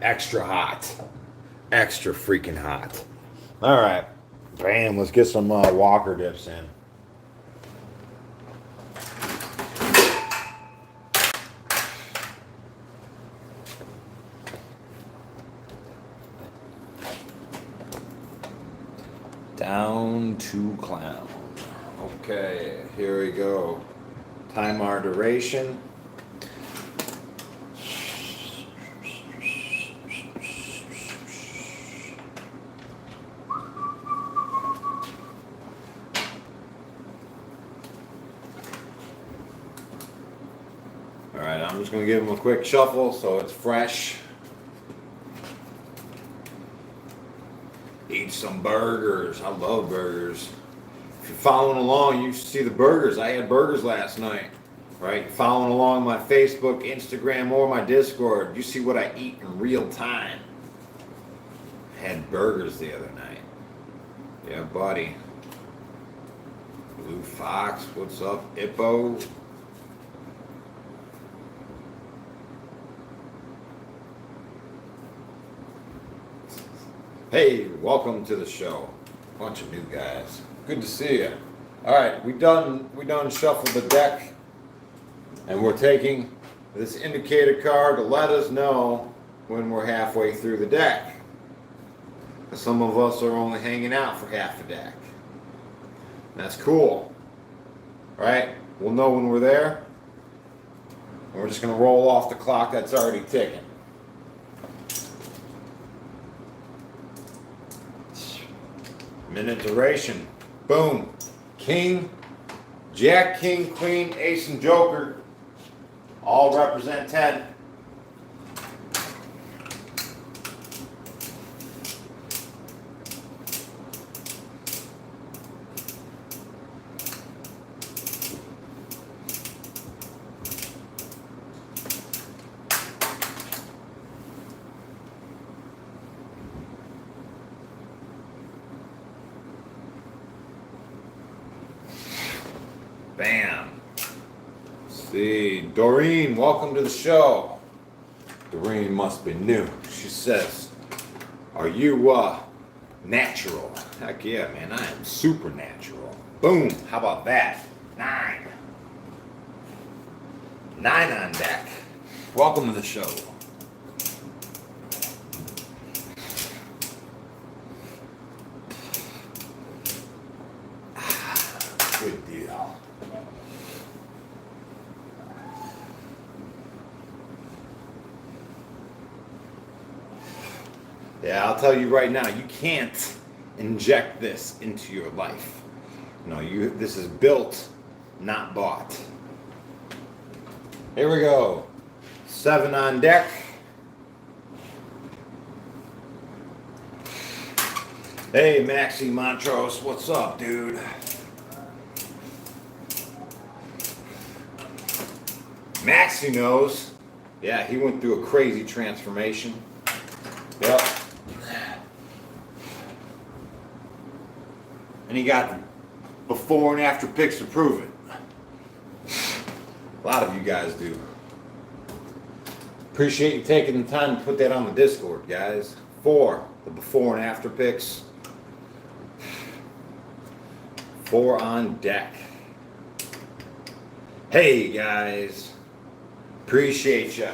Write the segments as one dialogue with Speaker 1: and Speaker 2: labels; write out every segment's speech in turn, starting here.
Speaker 1: extra hot. Extra freaking hot. All right. Bam, let's get some Walker dips in. Down to clown. Okay, here we go. Time our duration. Alright, I'm just going to give them a quick shuffle so it's fresh. Eat some burgers. I love burgers. If you're following along, you should see the burgers. I had burgers last night. Right? Following along my Facebook, Instagram, or my Discord, you see what I eat in real time. I had burgers the other night. Yeah, buddy. Blue Fox, what's up? Ippo. Hey, welcome to the show. Bunch of new guys. Good to see you. All right, we done shuffled the deck, and we're taking this indicator card to let us know when we're halfway through the deck. Some of us are only hanging out for half the deck. That's cool. All right, we'll know when we're there, and we're just gonna roll off the clock that's already ticking. Minute duration. Boom. King, Jack, King, Queen, Ace, and Joker all represent 10. Bam. See, Doreen, welcome to the show. Doreen must be new. She says, are you natural? Heck yeah, man, I am supernatural. Boom, how about that? 9. 9 on deck. Welcome to the show. Good deal. Yeah, I'll tell you right now, you can't inject this into your life. No, this is built, not bought. Here we go. 7 on deck. Hey, Maxie Montrose, what's up, dude? Maxie knows. Yeah, he went through a crazy transformation. Yep. And he got before and after pics to prove it. A lot of you guys do. Appreciate you taking the time to put that on the Discord, guys. 4, the before and after pics. 4 on deck. Hey, guys. Appreciate ya.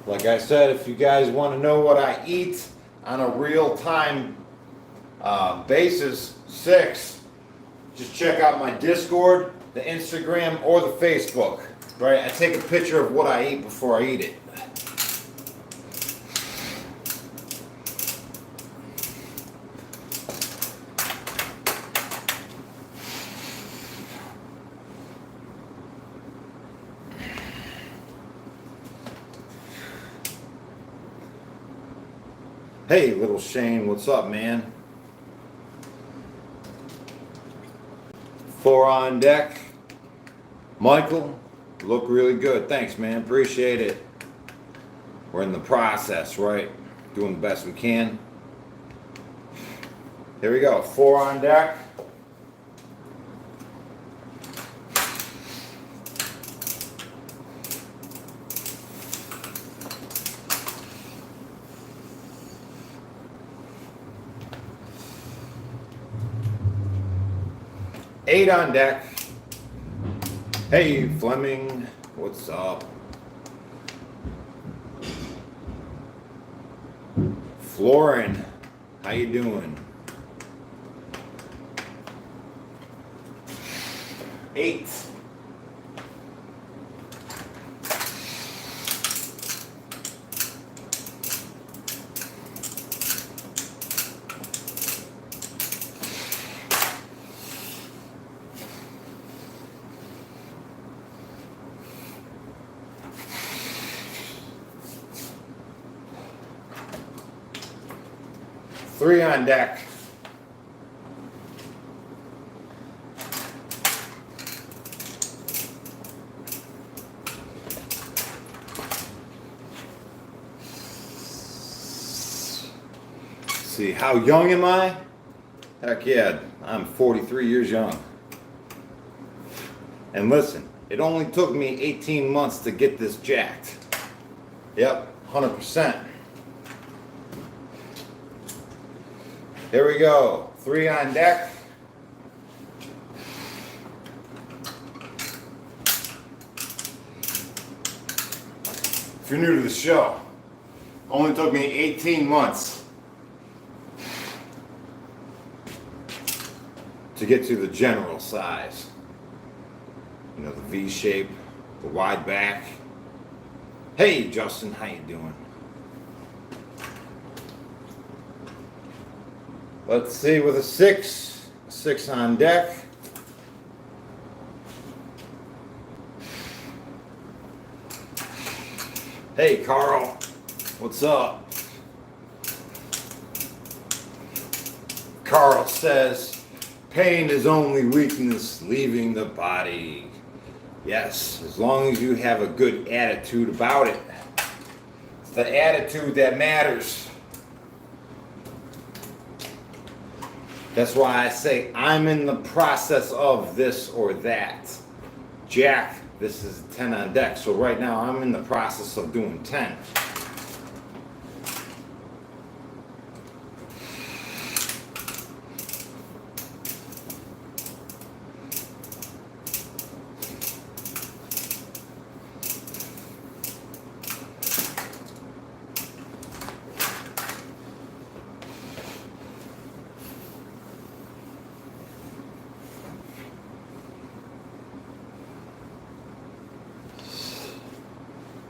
Speaker 1: Like I said, if you guys want to know what I eat on a real-time basis, 6, just check out my Discord, the Instagram, or the Facebook. Right? I take a picture of what I eat before I eat it. Hey, little Shane, what's up, man? 4 on deck. Michael, you look really good. Thanks, man. Appreciate it. We're in the process, right? doing the best we can. Here we go, 4 on deck. Eight on deck. Hey Fleming, what's up? Florin, how you doing? 8. Three on deck. See, how young am I? Heck yeah, I'm 43 years young. And listen, it only took me 18 months to get this jacked. Yep, 100%. Here we go, 3 on deck. If you're new to the show, only took me 18 months to get to the general size. You know, the V shape, the wide back. Hey Justin, how you doing? Let's see, with a 6 on deck. Hey Carl, what's up? Carl says, pain is only weakness leaving the body. Yes, as long as you have a good attitude about it. It's the attitude that matters. That's why I say I'm in the process of this or that. Jack, this is 10 on deck, so right now I'm in the process of doing 10.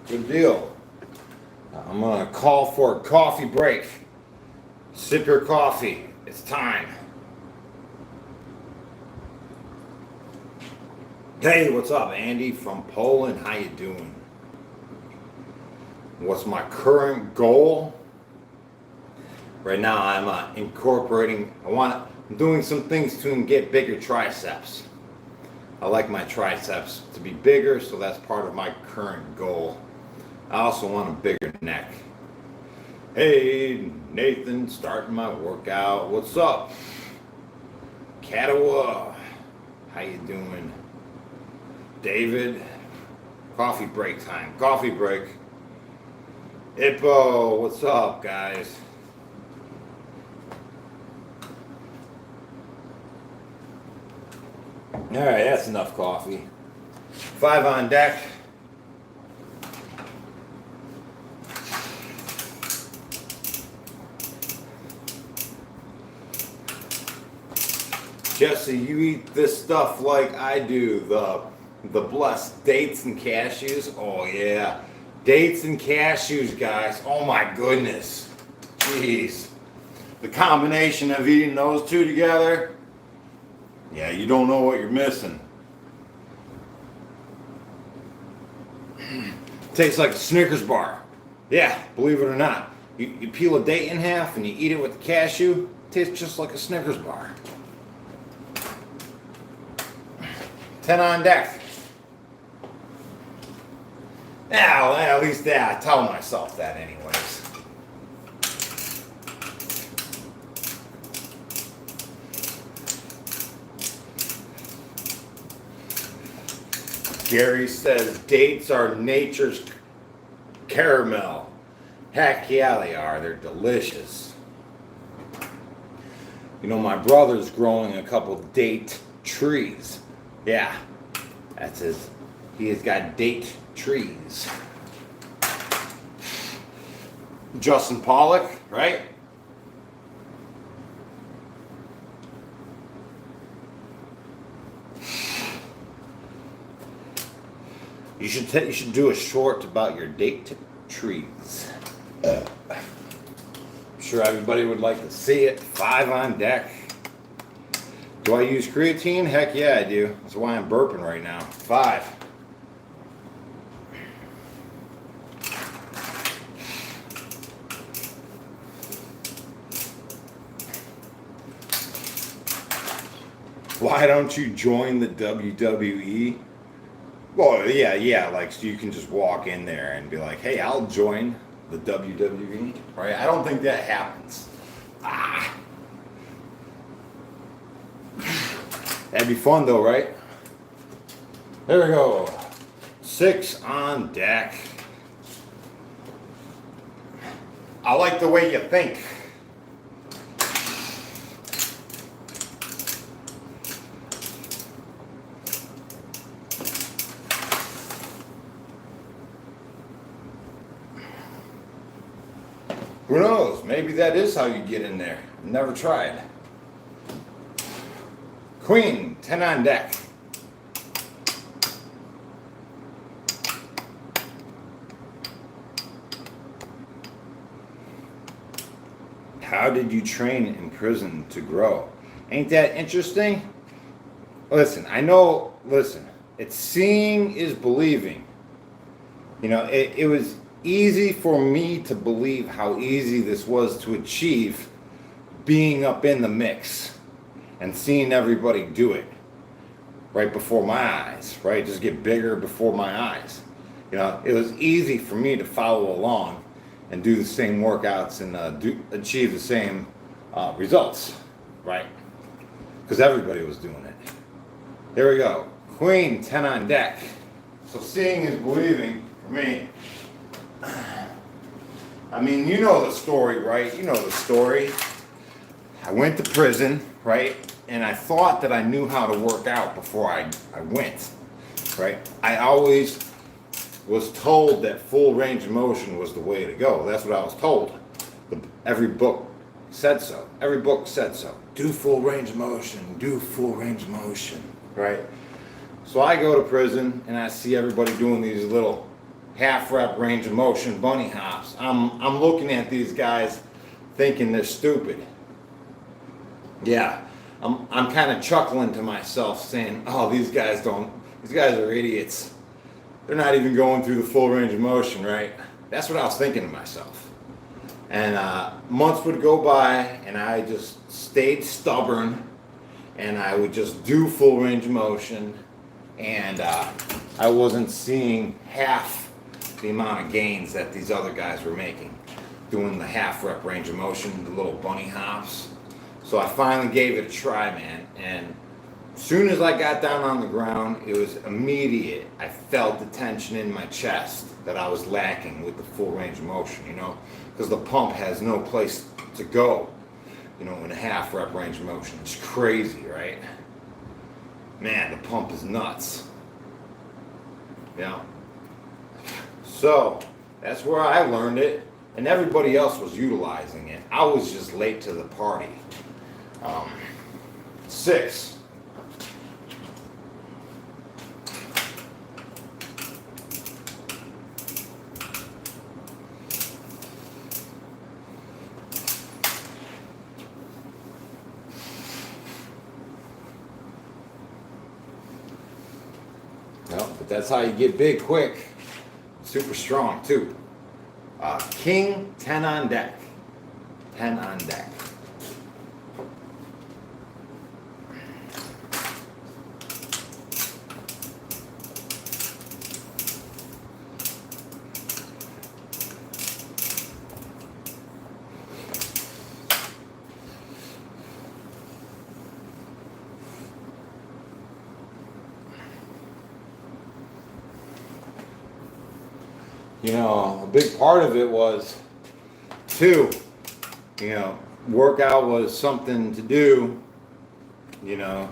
Speaker 1: Good deal. I'm gonna call for a coffee break. Sip your coffee. It's time. Hey, what's up, Andy from Poland? How you doing? What's my current goal? Right now, I'm I'm doing some things to get bigger triceps. I like my triceps to be bigger, so that's part of my current goal. I also want a bigger neck. Hey, Nathan, starting my workout. What's up? Katawa, how you doing? David, coffee break time. Coffee break. Hippo, what's up, guys? All right, that's enough coffee. 5 on deck. Jesse, you eat this stuff like I do, the blessed dates and cashews. Oh yeah, dates and cashews, guys. Oh my goodness, jeez, the combination of eating those two together. Yeah, you don't know what you're missing. Tastes like a Snickers bar. Yeah, believe it or not. You peel a date in half and you eat it with the cashew. It tastes just like a Snickers bar. 10 on deck. Yeah, well, at least I tell myself that anyways. Gary says dates are nature's caramel. Heck yeah, they are. They're delicious. You know, my brother's growing a couple date trees. Yeah, that's his. He has got date trees. Justin Pollock, right? You should do a short about your date trees. I'm sure everybody would like to see it. 5 on deck. Do I use creatine? Heck yeah, I do. That's why I'm burping right now. 5. Why don't you join the WWE? Well, yeah, like so you can just walk in there and be like, hey, I'll join the WWE, right? I don't think that happens. That'd be fun though, right? There we go. 6 on deck. I like the way you think. Who knows? Maybe that is how you get in there. Never tried. Queen, 10 on deck. How did you train in prison to grow? Ain't that interesting? Listen, it's seeing is believing. You know, it was easy for me to believe how easy this was to achieve being up in the mix and seeing everybody do it right before my eyes, right? Just get bigger before my eyes. You know, it was easy for me to follow along and do the same workouts and achieve the same results, right? Because everybody was doing it. There we go. Queen, 10 on deck. So seeing is believing for me. I mean, you know the story, right? You know the story. I went to prison, right? And I thought that I knew how to work out before I went, right? I always was told that full range of motion was the way to go. That's what I was told. Every book said so. Every book said so. Do full range of motion. Do full range of motion, right? So I go to prison and I see everybody doing these little half rep range of motion bunny hops. I'm looking at these guys thinking they're stupid. Yeah, I'm kind of chuckling to myself saying, oh, these guys are idiots. They're not even going through the full range of motion, right? That's what I was thinking to myself. And months would go by and I just stayed stubborn and I would just do full range of motion and I wasn't seeing half the amount of gains that these other guys were making doing the half rep range of motion, the little bunny hops. So I finally gave it a try, man, and as soon as I got down on the ground, it was immediate. I felt the tension in my chest that I was lacking with the full range of motion, you know, because the pump has no place to go, you know, in a half rep range of motion. It's crazy, right? Man, the pump is nuts. Yeah. So that's where I learned it, and everybody else was utilizing it. I was just late to the party. 6. No, but that's how you get big quick. Super strong too. King, 10 on deck. 10 on deck. you know, a big part of it was too, you know, workout was something to do, you know,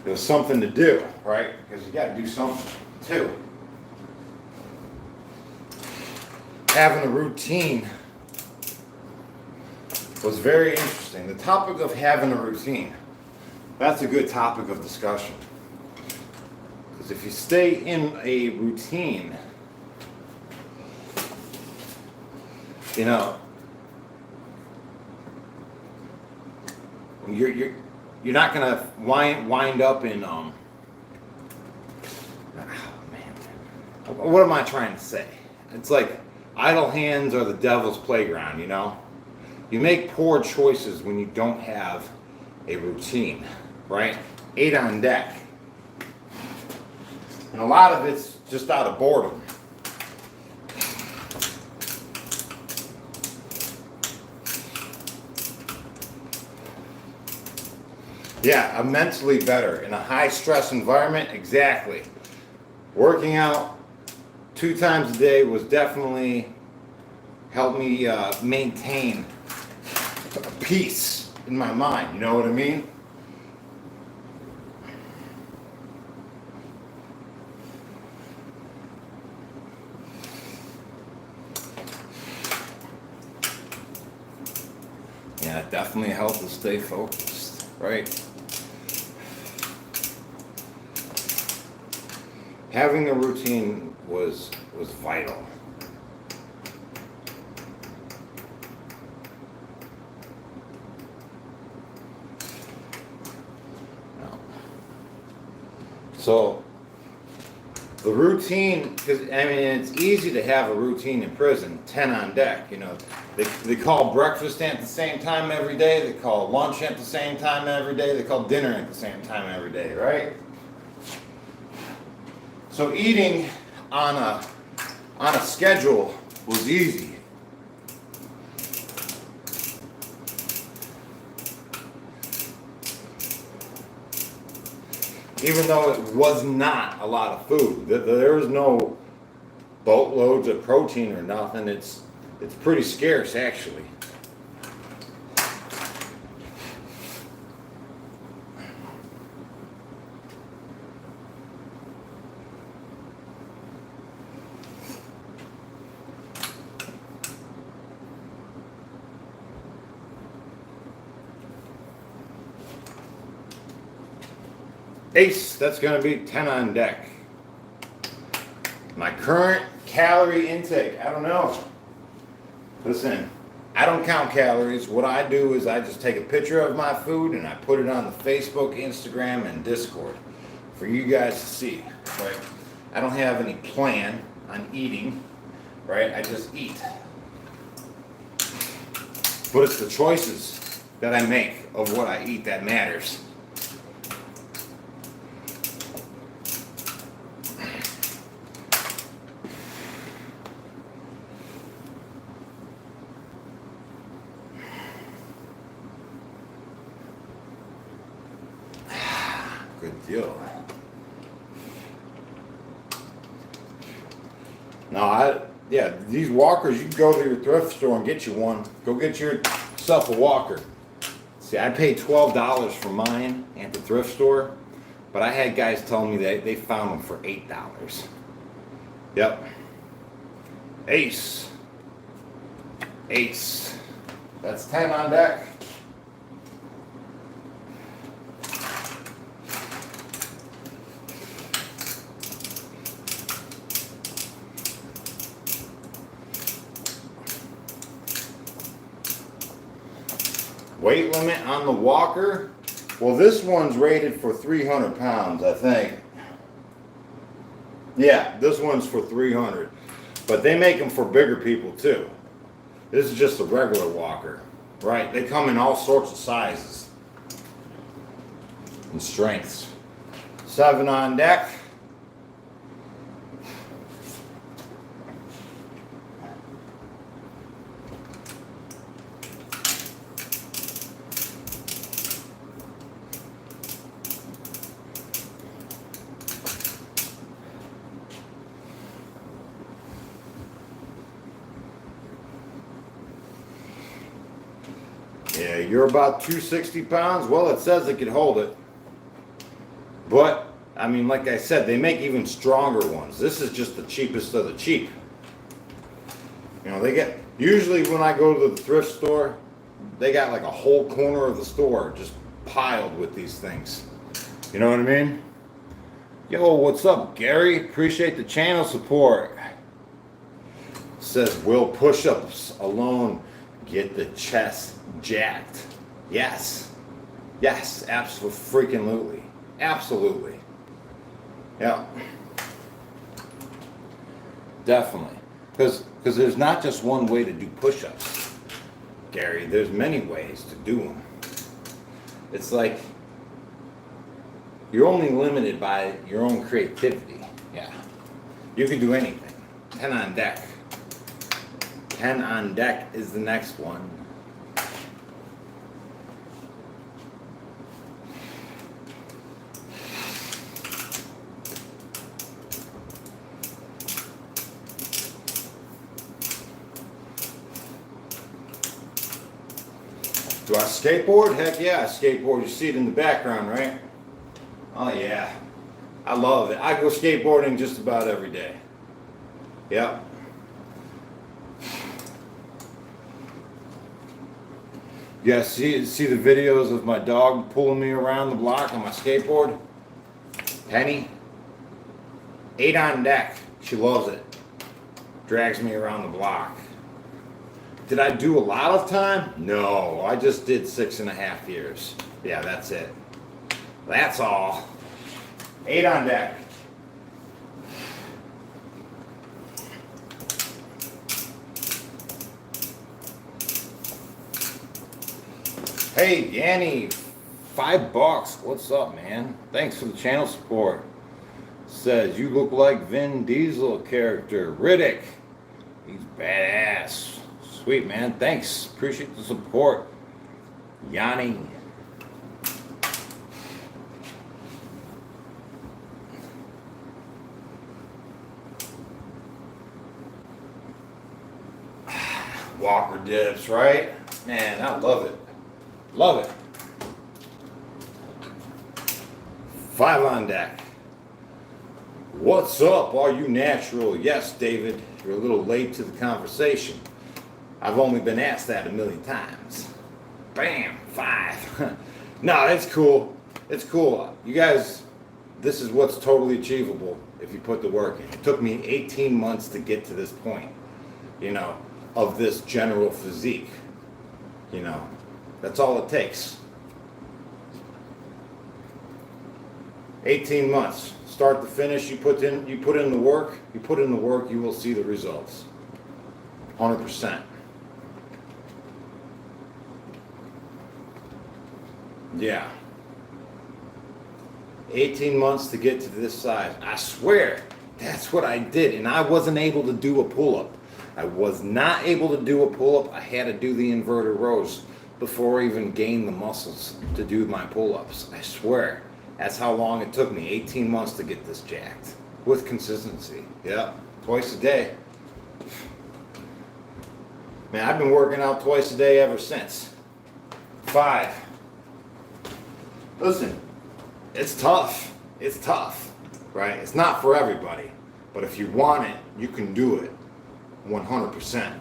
Speaker 1: it was something to do, right? Because you got to do something too. Having a routine was very interesting. The topic of having a routine, that's a good topic of discussion. Because if you stay in a routine, you know, you're not gonna wind up in oh man, what am I trying to say? It's like idle hands are the devil's playground, you know? You make poor choices when you don't have a routine, right? 8 on deck. And a lot of it's just out of boredom. Yeah, I'm mentally better in a high stress environment, exactly. Working out 2 times a day was definitely helped me maintain peace in my mind, you know what I mean? Yeah, it definitely helped to stay focused, right? Having a routine was vital. So the routine, because I mean it's easy to have a routine in prison, 10 on deck. You know, they call breakfast at the same time every day. They call lunch at the same time every day. They call dinner at the same time every day, right? So eating on a schedule was easy. Even though it was not a lot of food, there was no boatloads of protein or nothing. It's pretty scarce actually. Ace, that's going to be 10 on deck. My current calorie intake, I don't know. Listen, I don't count calories. What I do is I just take a picture of my food and I put it on the Facebook, Instagram, and Discord for you guys to see, right? I don't have any plan on eating, right? I just eat. But it's the choices that I make of what I eat that matters. Good deal. No, yeah, these walkers, you can go to your thrift store and get you one. Go get yourself a walker. See, I paid $12 for mine at the thrift store, but I had guys tell me that they found them for $8. Yep. Ace. Ace. That's 10 on deck. Weight limit on the walker. Well, this one's rated for 300 pounds, I think. Yeah, this one's for 300. But they make them for bigger people too. This is just a regular walker, right? They come in all sorts of sizes and strengths. 7 on deck. Yeah, you're about 260 pounds. Well, it says it could hold it. But, I mean, like I said, they make even stronger ones. This is just the cheapest of the cheap. You know, they get, usually when I go to the thrift store, they got like a whole corner of the store just piled with these things. You know what I mean? Yo, what's up, Gary? Appreciate the channel support. Says, will push-ups alone get the chest jacked? Yes. Yes, absolutely. Absolutely. Yeah. Definitely. Because there's not just one way to do push-ups, Gary. There's many ways to do them. It's like you're only limited by your own creativity. Yeah. You can do anything. 10 on deck. 10 on deck is the next one. Do I skateboard? Heck yeah, I skateboard. You see it in the background, right? Oh yeah. I love it. I go skateboarding just about every day. Yep. You guys see the videos of my dog pulling me around the block on my skateboard? Penny, 8 on deck. She loves it. Drags me around the block. Did I do a lot of time? No, I just did 6.5 years. Yeah, that's it. That's all. 8 on deck. Hey, Yanni, $5. What's up, man? Thanks for the channel support. Says, you look like Vin Diesel character, Riddick. He's badass. Sweet, man. Thanks. Appreciate the support. Yanni. Walker dips, right? Man, I love it. Love it. 5 on deck. What's up? Are you natural? Yes, David. You're a little late to the conversation. I've only been asked that a million times. Bam, 5. No, it's cool. It's cool. You guys, this is what's totally achievable if you put the work in. It took me 18 months to get to this point, you know, of this general physique. You know, that's all it takes. 18 months. Start to finish, you put in the work, you will see the results. 100%. Yeah. 18 months to get to this size. I swear, that's what I did. And I wasn't able to do a pull-up. I was not able to do a pull-up. I had to do the inverted rows before I even gained the muscles to do my pull-ups. I swear. That's how long it took me. 18 months to get this jacked. With consistency. Yeah. Twice a day. Man, I've been working out twice a day ever since. 5. Listen, it's tough. It's tough, right? It's not for everybody. But if you want it, you can do it. 100%.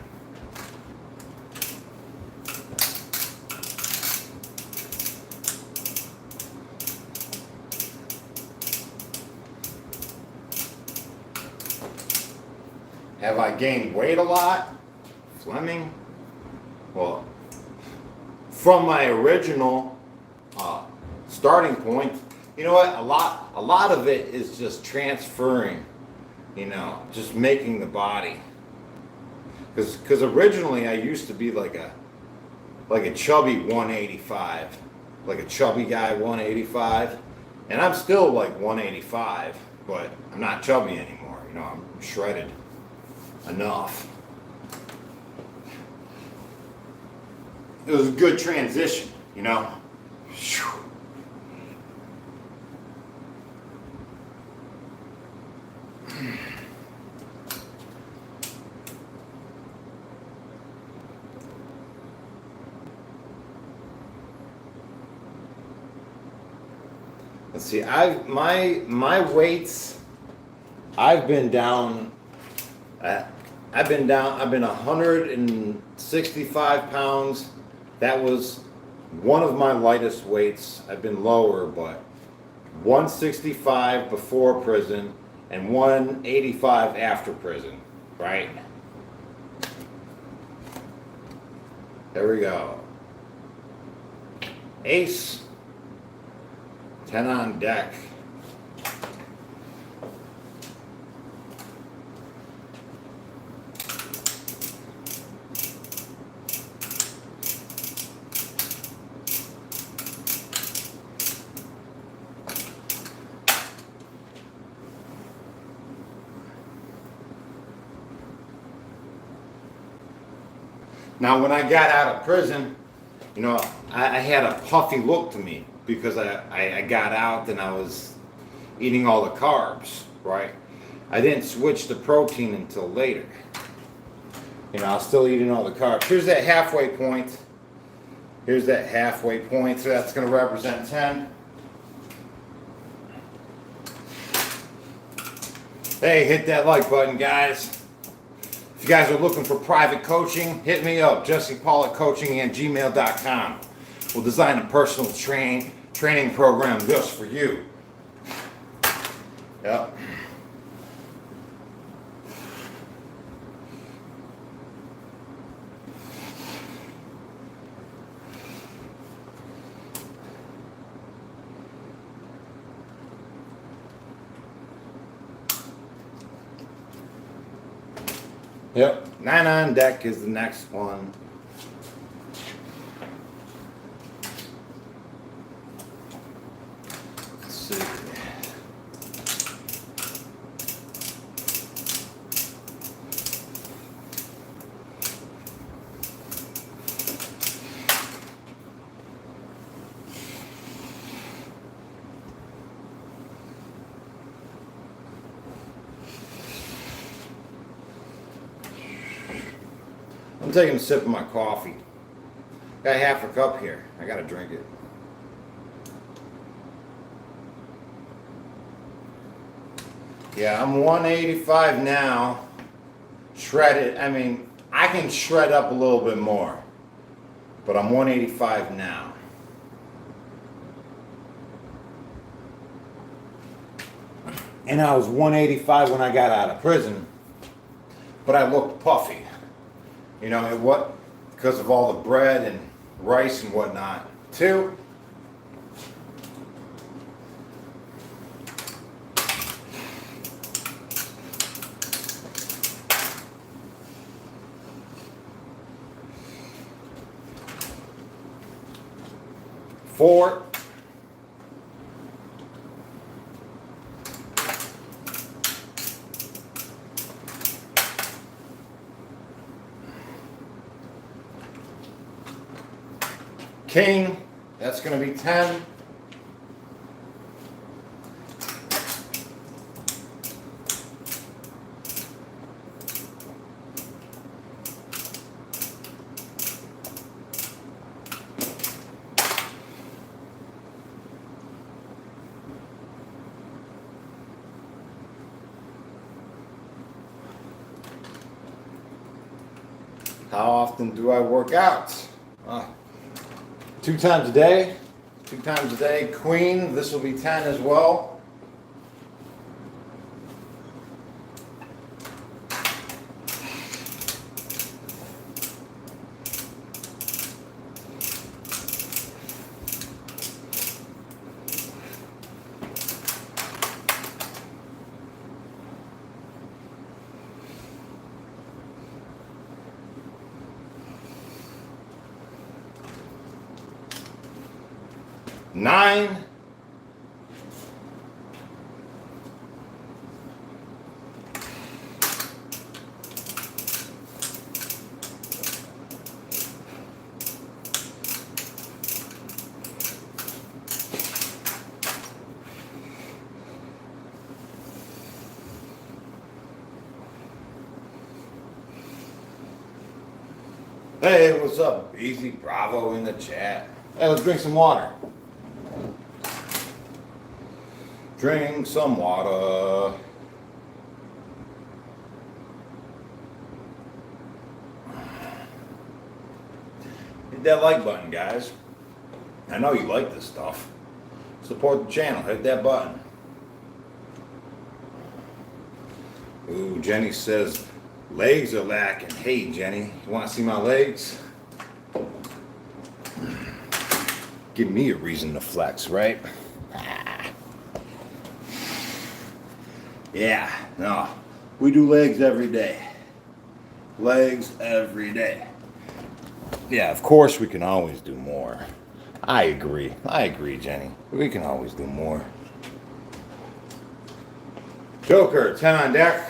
Speaker 1: Have I gained weight a lot? Fleming? Well, from my original starting point, you know what? A lot of it is just transferring, you know, just making the body. Because originally I used to be like a chubby 185, like a chubby guy 185, and I'm still like 185, but I'm not chubby anymore. You know, I'm shredded enough. It was a good transition, you know. Let's see. My weights. I've been down. I've been 165 pounds. That was one of my lightest weights. I've been lower, but 165 before prison and 185 after prison, right? There we go. Ace, 10 on deck. Now, when I got out of prison, you know, I had a puffy look to me because I got out and I was eating all the carbs, right? I didn't switch to protein until later. You know, I was still eating all the carbs. Here's that halfway point. Here's that halfway point. So that's going to represent 10. Hey, hit that like button, guys. If you guys are looking for private coaching, hit me up, jessepollackcoaching@gmail.com. We'll design a personal training program just for you. Yep. Yep, 9 on deck is the next one. Let's see. I'm taking a sip of my coffee. Got half a cup here. I gotta drink it. Yeah, I'm 185 now. Shredded. I mean, I can shred up a little bit more, but I'm 185 now. And I was 185 when I got out of prison, but I looked puffy. You know, what? Because of all the bread and rice and whatnot. 2. Four. King, that's going to be 10. How often do I work out? 2 times a day. 2 times a day. Queen, this will be 10 as well. Nine. Hey, what's up? Easy Bravo in the chat. Hey, let's drink some water. Drink some water. Hit that like button, guys. I know you like this stuff. Support the channel. Hit that button. Ooh, Jenny says legs are lacking. Hey, Jenny, you want to see my legs? Give me a reason to flex, right? Yeah, no, we do legs every day. Legs every day. Yeah, of course we can always do more. I agree, Jenny. We can always do more. Joker, 10 on deck.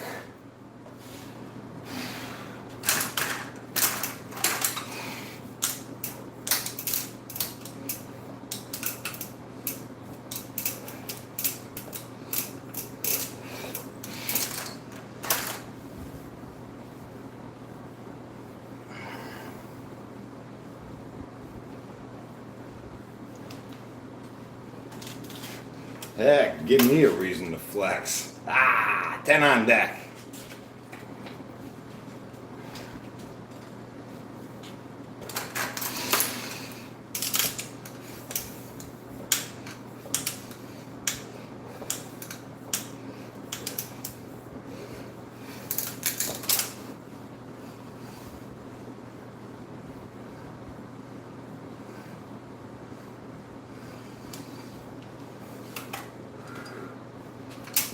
Speaker 1: Heck, give me a reason to flex. 10 on deck.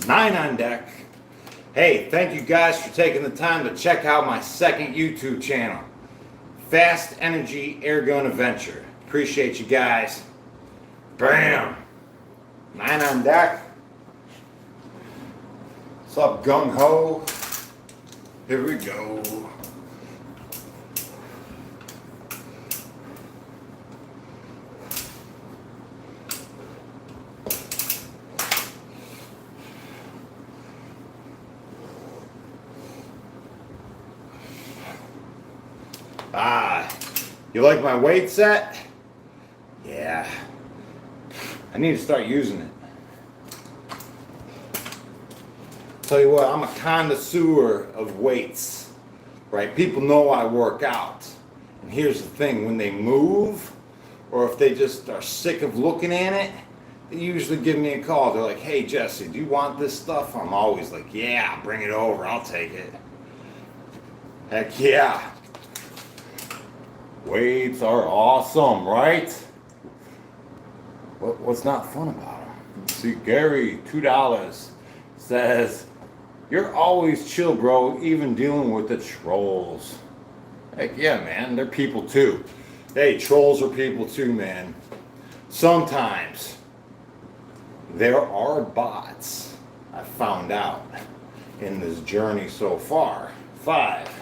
Speaker 1: Nine on deck. Hey, thank you guys for taking the time to check out my second YouTube channel, Fast Energy Airgun Adventure. Appreciate you guys. Bam. 9 on deck. What's up, gung ho? Here we go. You like my weight set? Yeah. I need to start using it. Tell you what, I'm a connoisseur of weights, right? People know I work out. And here's the thing, when they move, or if they just are sick of looking at it, they usually give me a call. They're like, hey Jesse, do you want this stuff? I'm always like, yeah, bring it over, I'll take it. Heck yeah. Weights are awesome, right? What's not fun about them? See, Gary, $2, says, you're always chill, bro, even dealing with the trolls. Heck yeah, man, they're people too. Hey, trolls are people too, man. Sometimes there are bots, I found out in this journey so far. 5.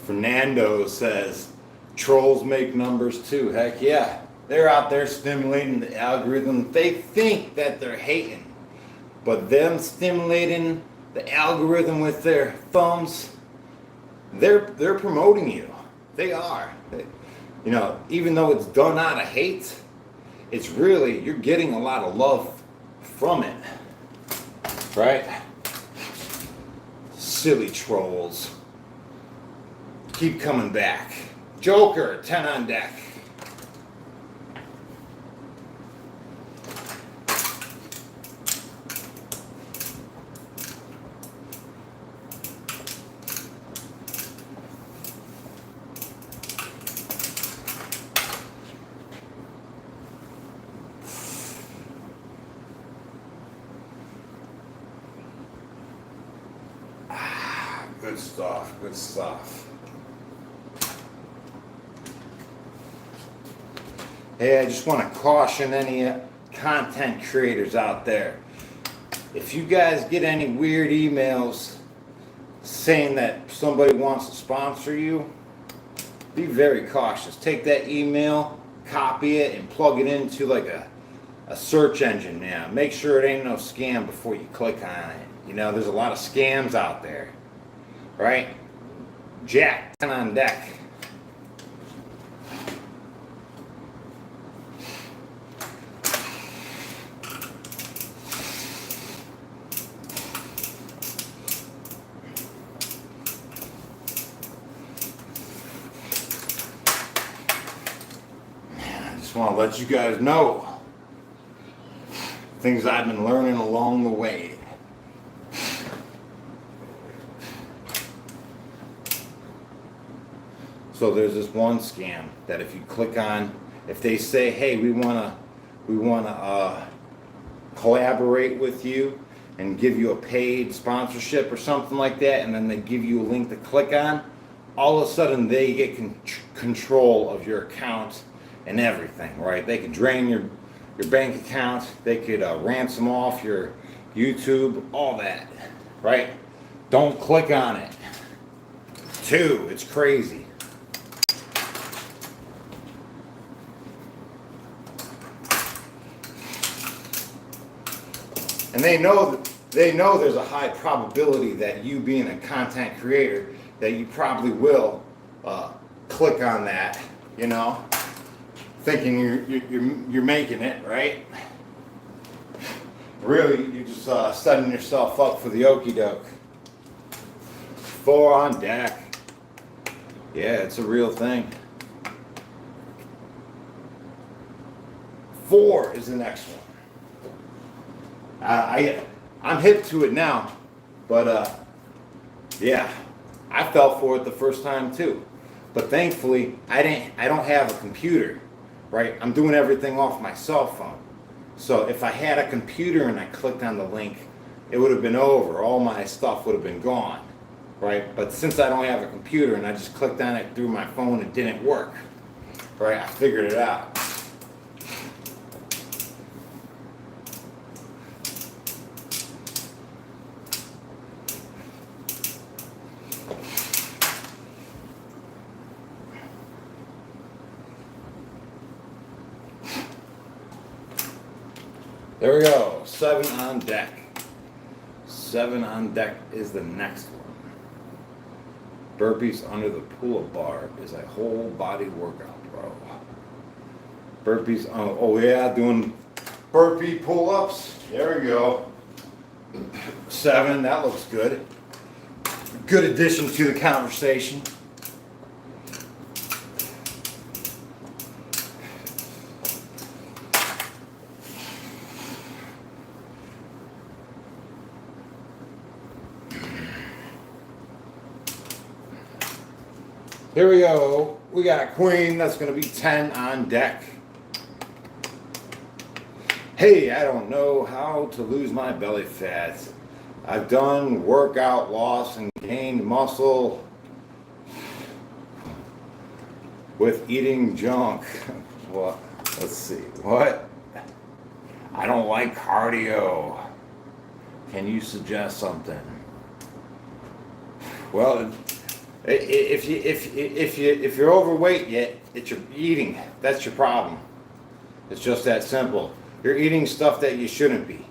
Speaker 1: Fernando says, trolls make numbers too. Heck yeah. They're out there stimulating the algorithm. They think that they're hating. But them stimulating the algorithm with their thumbs, they're promoting you. They are. You know, even though it's done out of hate, it's really, you're getting a lot of love from it. Right? Silly trolls. Keep coming back. Joker, 10 on deck. Good stuff, good stuff. Hey, I just want to caution any content creators out there. If you guys get any weird emails saying that somebody wants to sponsor you, be very cautious. Take that email, copy it, and plug it into like a A search engine, yeah. Make sure it ain't no scam before you click on it. You know, there's a lot of scams out there, right? Jack, 10 on deck. I just want to let you guys know things I've been learning along the way. So there's this one scam that if you click on, if they say, hey, we wanna collaborate with you and give you a paid sponsorship or something like that, and then they give you a link to click on, all of a sudden they get control of your account and everything, right? They could drain your bank account, they could ransom off your YouTube, all that, right? Don't click on it. 2, it's crazy. And they know there's a high probability that you being a content creator, that you probably will click on that, you know, thinking you're making it, right? Really, you're just setting yourself up for the okie doke. 4 on deck. Yeah, it's a real thing. 4 is the next one. I'm hip to it now, but yeah, I fell for it the first time too. But thankfully, I don't have a computer, right? I'm doing everything off my cell phone. So if I had a computer and I clicked on the link, it would have been over. All my stuff would have been gone, right? But since I don't have a computer and I just clicked on it through my phone, it didn't work, right? I figured it out. There we go, 7 on deck. 7 on deck is the next one. Burpees under the pull-up bar is a whole body workout, bro. Burpees, oh yeah, doing burpee pull-ups. There we go. 7, that looks good. Good addition to the conversation. Here we go. We got a queen. That's going to be 10 on deck. Hey, I don't know how to lose my belly fat. I've done workout loss and gained muscle with eating junk. What? Let's see. What? I don't like cardio. Can you suggest something? Well, if you're overweight yet, it's your eating. That's your problem. It's just that simple. You're eating stuff that you shouldn't be.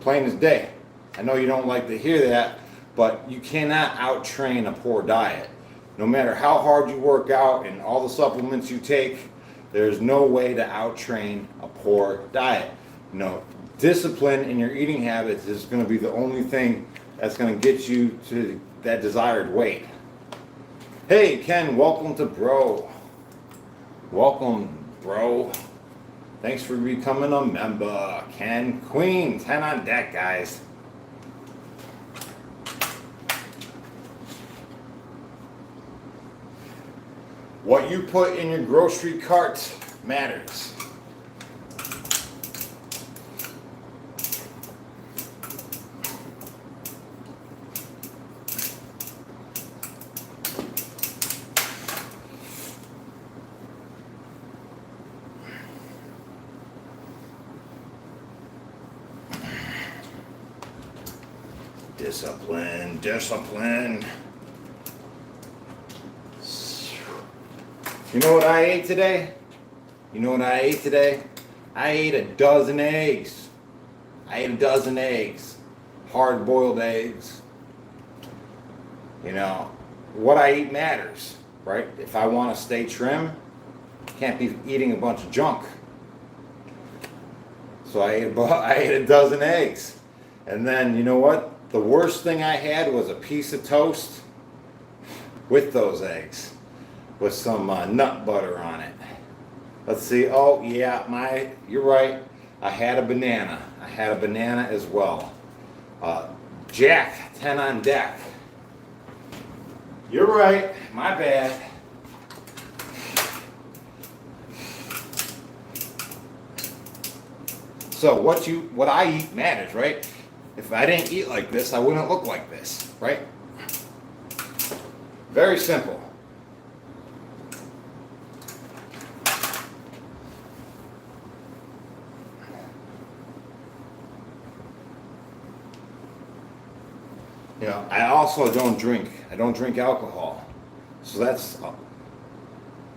Speaker 1: Plain as day. I know you don't like to hear that, but you cannot out-train a poor diet. No matter how hard you work out and all the supplements you take, there's no way to out-train a poor diet. No, discipline in your eating habits is going to be the only thing that's going to get you to that desired weight. Hey Ken, welcome to Bro. Welcome, bro. Thanks for becoming a member. Ken, Queen, 10 on deck, guys. What you put in your grocery cart matters. Discipline, discipline. You know what I ate today? You know what I ate today? I ate a dozen eggs. I ate a dozen eggs. Hard-boiled eggs. You know, what I eat matters, right? If I want to stay trim, can't be eating a bunch of junk. So I ate a dozen eggs. And then, you know what? The worst thing I had was a piece of toast with those eggs, with some nut butter on it. Let's see. Oh, yeah, you're right. I had a banana. I had a banana as well. Jack, 10 on deck. You're right. My bad. So what I eat matters, right? If I didn't eat like this, I wouldn't look like this, right? Very simple. You know, I also don't drink. I don't drink alcohol. So that's,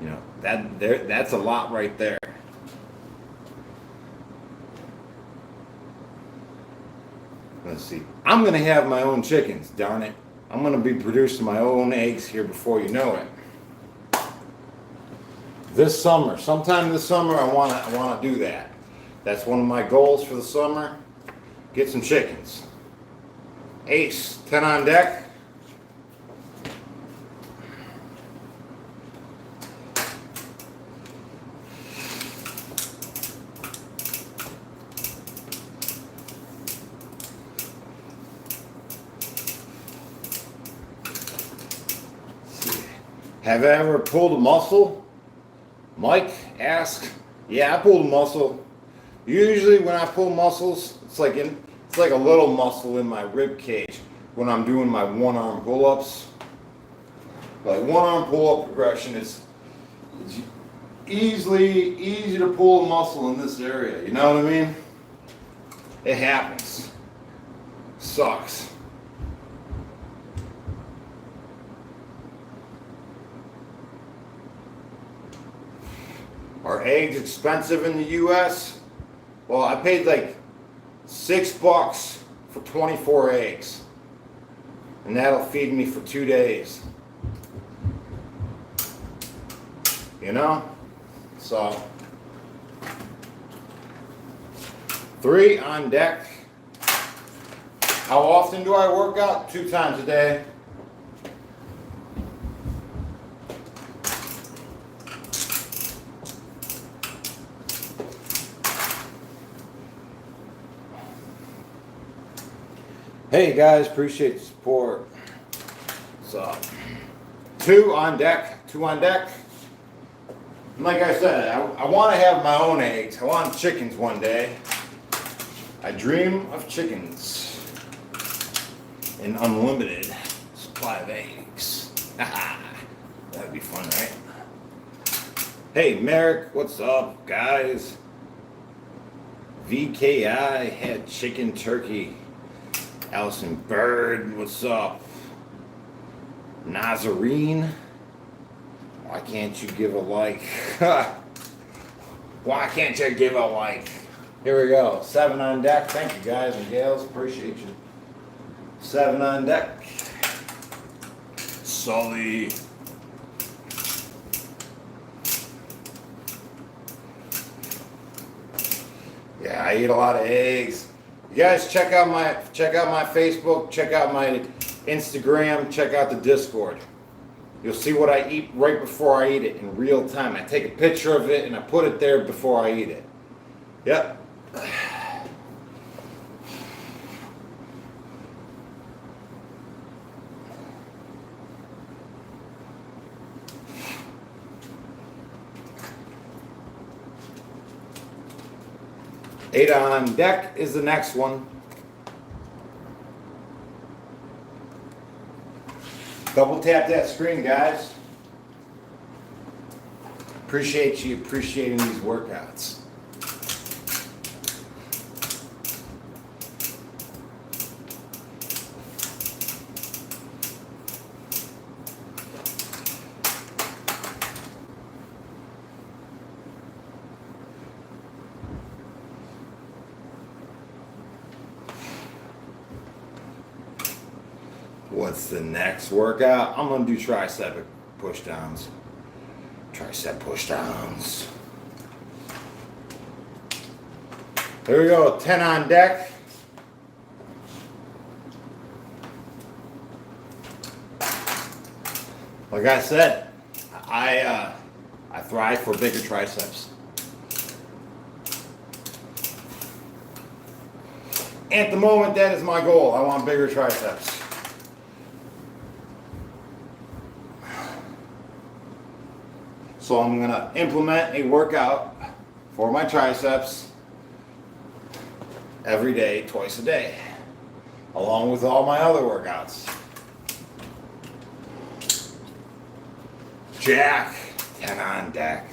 Speaker 1: you know, that's a lot right there. Let's see. I'm going to have my own chickens, darn it. I'm going to be producing my own eggs here before you know it. This summer, sometime this summer, I want to do that. That's one of my goals for the summer. Get some chickens. Ace, 10 on deck. Have I ever pulled a muscle? Mike asked. Yeah, I pulled a muscle. Usually when I pull muscles, it's like a little muscle in my rib cage when I'm doing my one arm pull-ups. Like one arm pull-up progression is easy to pull a muscle in this area. You know what I mean? It happens. Sucks. Are eggs expensive in the US? Well, I paid like $6 for 24 eggs. And that'll feed me for 2 days. You know? So, 3 on deck. How often do I work out? 2 times a day. Hey guys, appreciate the support. So, 2 on deck, 2 on deck. And like I said, I want to have my own eggs. I want chickens one day. I dream of chickens. An unlimited supply of eggs. That'd be fun, right? Hey Merrick, what's up guys? VKI had chicken turkey. Allison Bird, what's up? Nazarene, why can't you give a like? Why can't you give a like? Here we go, 7 on deck. Thank you guys and gals, appreciate you. 7 on deck. Sully. Yeah, I eat a lot of eggs. You guys check out my Facebook, check out my Instagram, check out the Discord. You'll see what I eat right before I eat it in real time. I take a picture of it and I put it there before I eat it. Yep. Eight on deck is the next one. Double tap that screen, guys. Appreciate you appreciating these workouts. What's the next workout? I'm gonna do tricep push downs. Tricep push downs. Here we go, 10 on deck. Like I said, I thrive for bigger triceps. At the moment, that is my goal. I want bigger triceps. So I'm gonna implement a workout for my triceps every day, twice a day, along with all my other workouts. Jack, 10 on deck.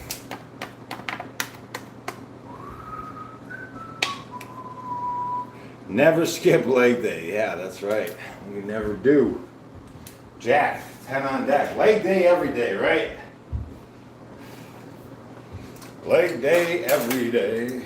Speaker 1: Never skip leg day. Yeah, that's right. We never do. Jack, 10 on deck. Leg day every day, right? Leg day every day.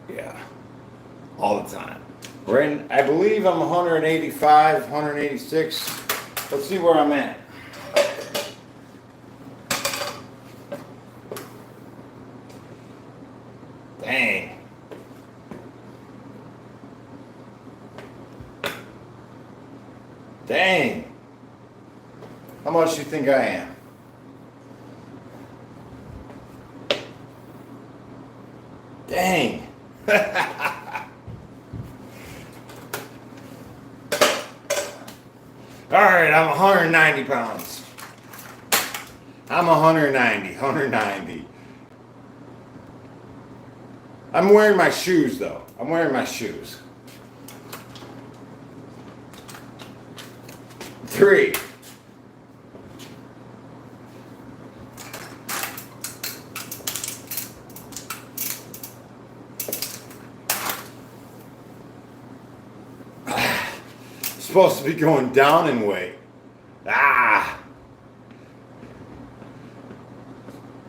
Speaker 1: Yeah, all the time. We're in, I believe I'm 185, 186. Let's see where I'm at. Dang. Dang. How much do you think I am? Dang. All right, I'm 190 pounds. I'm 190. I'm wearing my shoes though. I'm wearing my shoes. 3. Supposed to be going down in weight.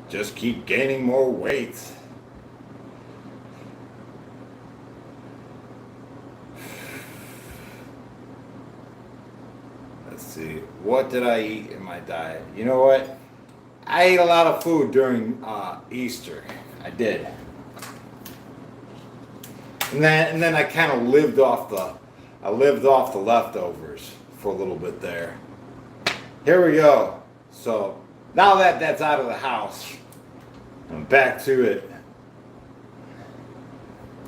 Speaker 1: Just keep gaining more weight. Let's see. What did I eat in my diet? You know what? I ate a lot of food during Easter. I did. And then I kind of lived off the leftovers for a little bit there. Here we go. So now that that's out of the house, I'm back to it.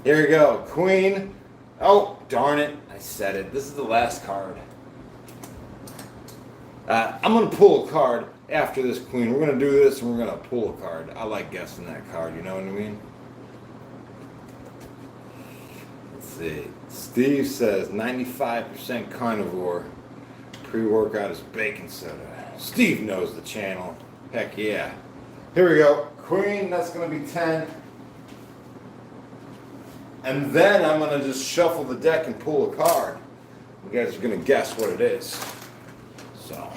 Speaker 1: Here we go. Queen. Oh, darn it. I said it. This is the last card. I'm going to pull a card after this queen. We're going to do this and we're going to pull a card. I like guessing that card. You know what I mean? Let's see. Steve says 95% carnivore. Pre-workout is baking soda. Steve knows the channel. Heck yeah. Here we go. Queen, that's going to be 10. And then I'm going to just shuffle the deck and pull a card. You guys are going to guess what it is. So.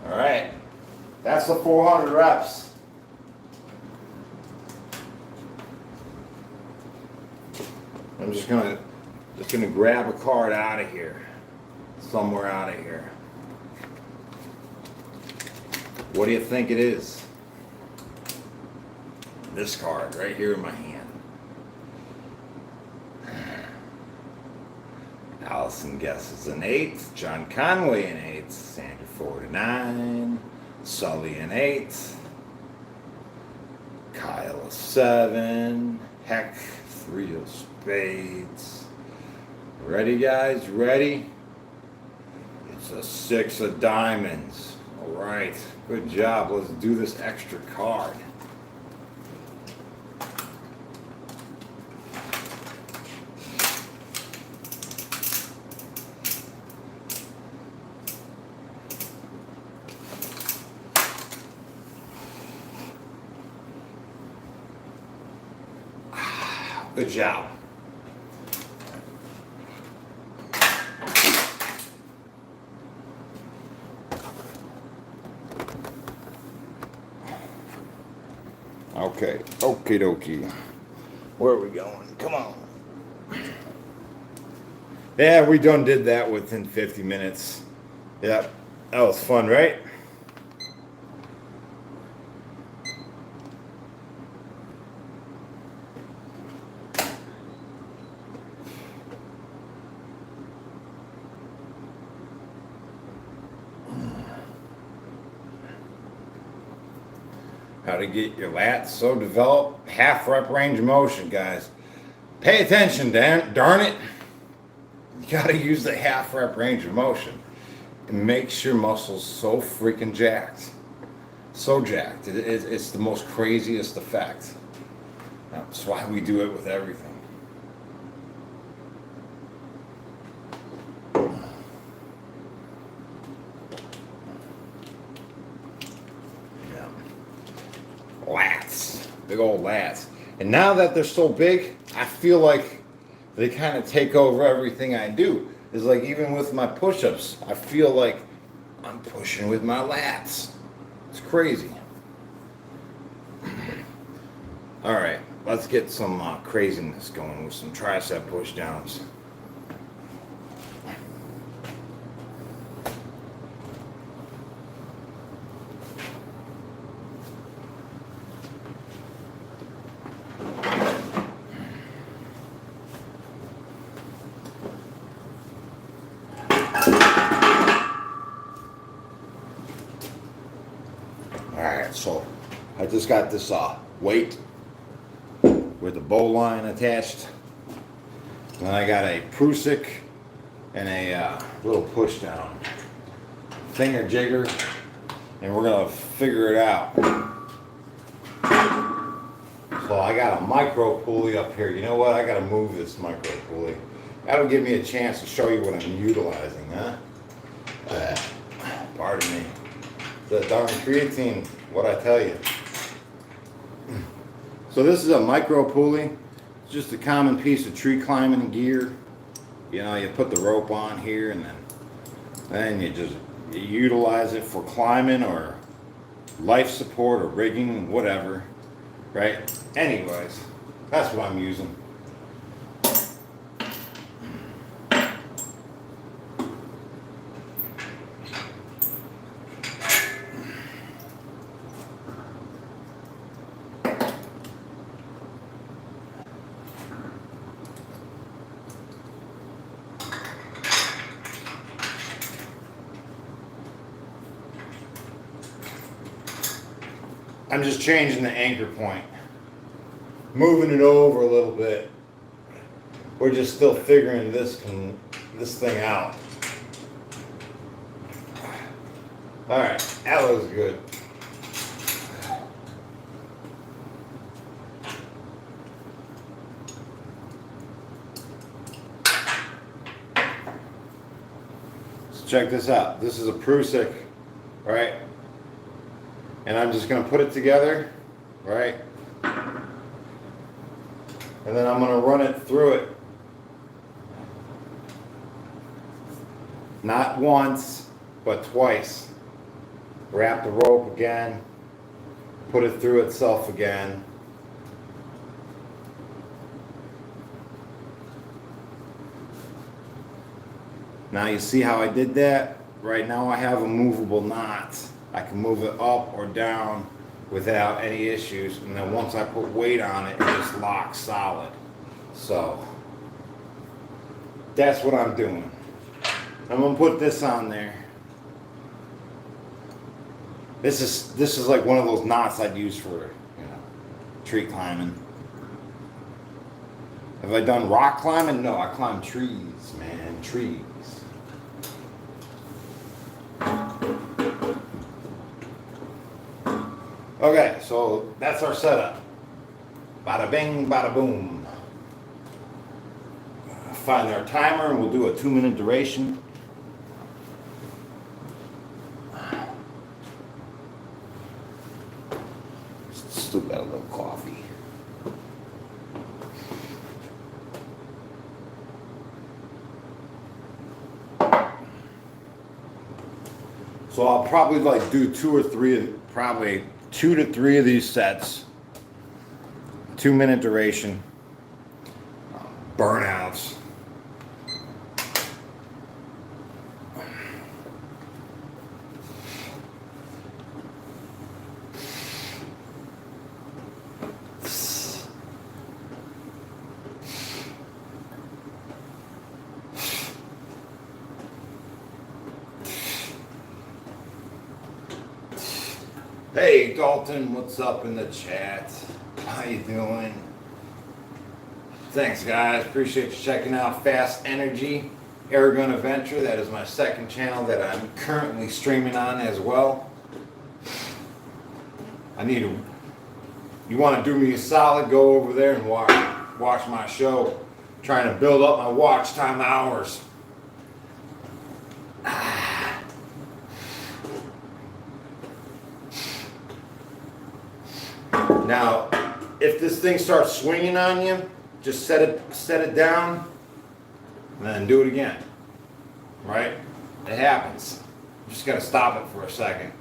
Speaker 1: All right, that's the 400 reps. I'm just gonna grab a card out of here, somewhere out of here. What do you think it is? This card right here in my hand. Allison guesses an 8. John Conway an 8. Sandra Ford a 9. Sully an 8. Kyle a 7. Heck, 3 of spades. Ready, guys? Ready? It's a 6 of diamonds. All right. Good job. Let's do this extra card. Good job. Okay, okie dokie. Where are we going? Come on. Yeah, we done did that within 50 minutes. Yeah, that was fun, right? How to get your lats so developed. Half rep range of motion, guys. Pay attention, darn it. You gotta use the half rep range of motion. It makes your muscles so freaking jacked. So jacked. It's the most craziest effect. That's why we do it with everything. Lats, big old lats. And now that they're so big, I feel like they kind of take over everything I do. It's like even with my push-ups, I feel like I'm pushing with my lats. It's crazy. All right, let's get some craziness going with some tricep push downs. So I just got this weight with the bow line attached. And I got a Prusik and a little push down finger jigger, and we're gonna figure it out. So I got a micro pulley up here. You know what? I gotta move this micro pulley. That'll give me a chance to show you what I'm utilizing, huh? Pardon me. The darn creatine, what I tell you. So this is a micro pulley. It's just a common piece of tree climbing gear. You know, you put the rope on here, and then you utilize it for climbing or life support or rigging, whatever, right? Anyways, that's what I'm using. I'm just changing the anchor point, moving it over a little bit. We're just still figuring this thing out. All right, that was good. So check this out. This is a Prusik, right? And I'm just going to put it together, right? And then I'm going to run it through it. Not once, but twice. Wrap the rope again. Put it through itself again. Now you see how I did that? Right now I have a movable knot. I can move it up or down without any issues, and then once I put weight on it, it just locks solid. So that's what I'm doing. I'm gonna put this on there. This is like one of those knots I'd use for, tree climbing. Have I done rock climbing? No, I climb trees, man, trees. Okay, so that's our setup. Bada bing, bada boom. Find our timer and we'll do a 2-minute duration. Still got a little coffee. So I'll probably like do 2 to 3 of these sets. 2-minute duration. Burnouts. Hey Dalton, what's up in the chat? How you doing? Thanks guys, appreciate you checking out Fast Energy Airgun Adventure. That is my second channel that I'm currently streaming on as well. You want to do me a solid, go over there and watch my show. Trying to build up my watch time hours. Now, if this thing starts swinging on you, just set it down, and then do it again. Right? It happens. You just gotta stop it for a second.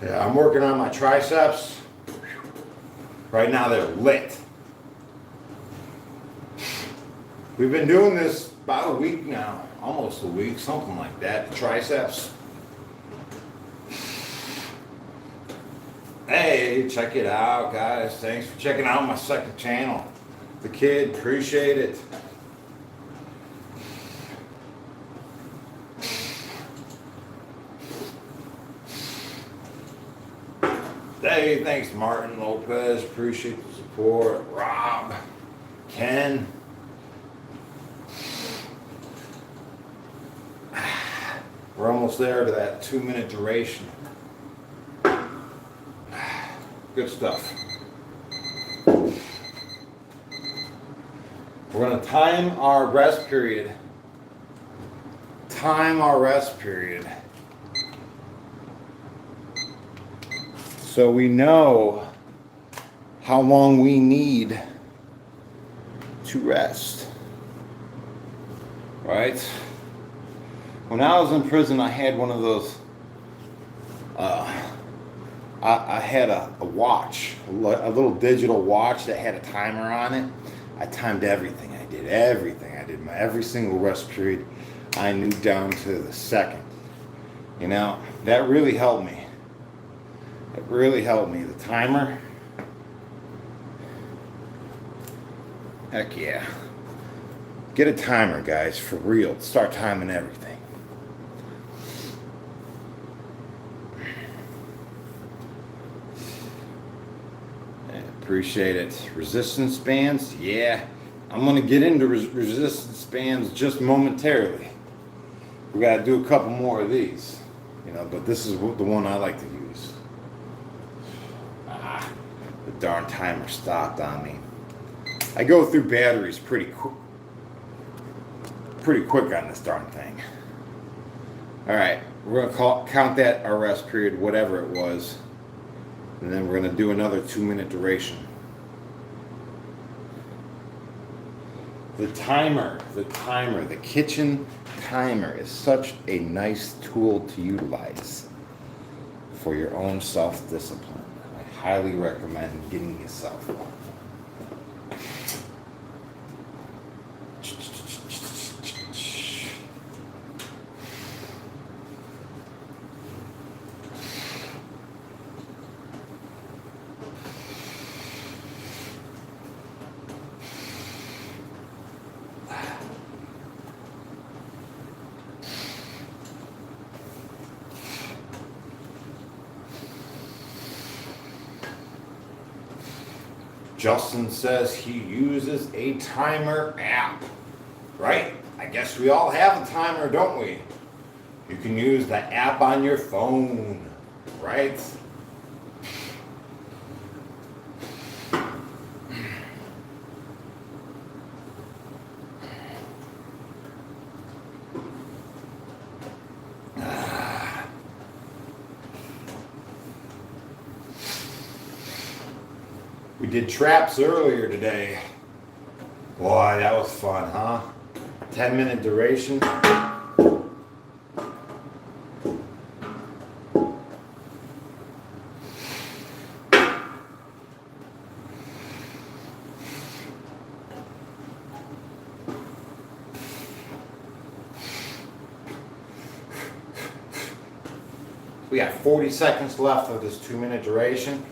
Speaker 1: Yeah, I'm working on my triceps. Right now they're lit. We've been doing this about a week now. Almost a week, something like that. The triceps. Hey, check it out, guys. Thanks for checking out my second channel. The Kid, appreciate it. Hey, thanks Martin Lopez, appreciate the support. Rob, Ken. We're almost there to that 2-minute duration. Good stuff. We're going to time our rest period. Time our rest period. So we know how long we need to rest. Right? When I was in prison, I had one of those, I had a watch, a little digital watch that had a timer on it. I timed everything. I did everything. I did every single rest period. I knew down to the second. You know, that really helped me. It really helped me. The timer. Heck yeah. Get a timer, guys, for real. Start timing everything. Appreciate it. Resistance bands, yeah. I'm gonna get into resistance bands just momentarily. We gotta do a couple more of these, you know, but this is the one I like to use. The darn timer stopped on me. I go through batteries pretty quick on this darn thing. All right, we're gonna count that our rest period, whatever it was. And then we're going to do another 2-minute duration. The timer, the kitchen timer is such a nice tool to utilize for your own self-discipline. I highly recommend getting yourself one. Justin says he uses a timer app, right? I guess we all have a timer, don't we? You can use the app on your phone, right? We did traps earlier today. Boy, that was fun, huh? 10-minute duration. We got 40 seconds left of this 2-minute duration.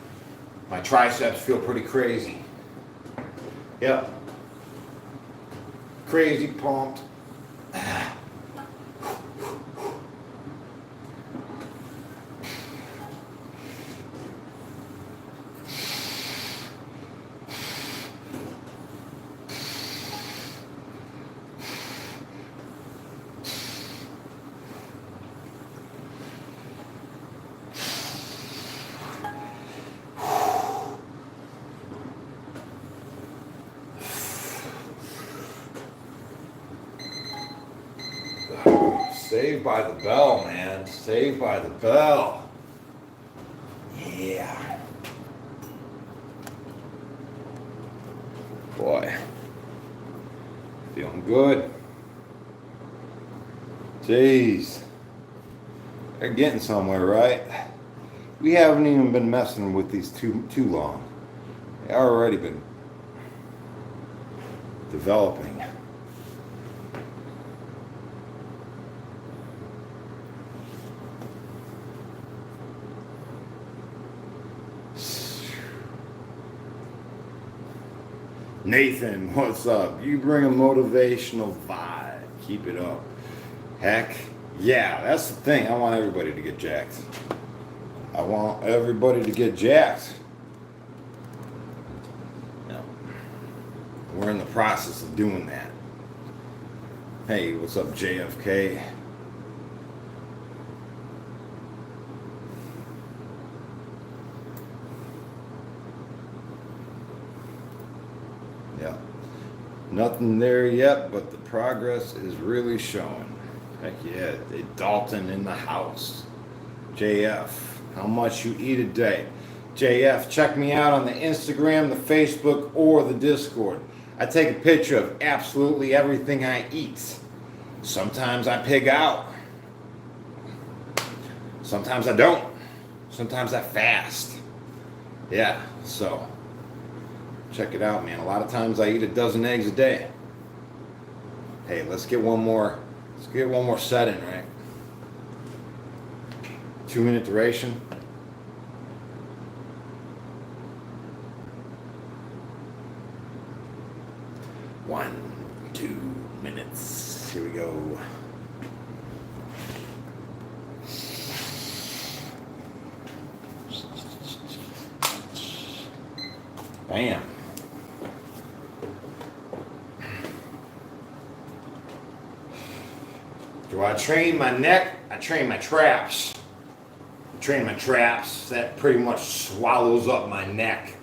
Speaker 1: My triceps feel pretty crazy. Yep. Crazy pumped. Saved by the bell, man. Saved by the bell. Yeah. Boy. Feeling good. Jeez. They're getting somewhere, right? We haven't even been messing with these too long. They've already been developing. Nathan, what's up? You bring a motivational vibe. Keep it up. Heck, yeah, that's the thing. I want everybody to get jacked. I want everybody to get jacked. Yeah. We're in the process of doing that. Hey, what's up, JFK? Yeah. Nothing there yet, but the progress is really showing. Heck yeah, Dalton in the house. JF, how much you eat a day? JF, check me out on the Instagram, the Facebook, or the Discord. I take a picture of absolutely everything I eat. Sometimes I pig out. Sometimes I don't. Sometimes I fast. Yeah, so check it out, man. A lot of times I eat a dozen eggs a day. Hey, let's get one more set in, right? 2-minute duration. One, 2 minutes. Here we go. Bam. Do I train my neck? I train my traps. I train my traps. That pretty much swallows up my neck.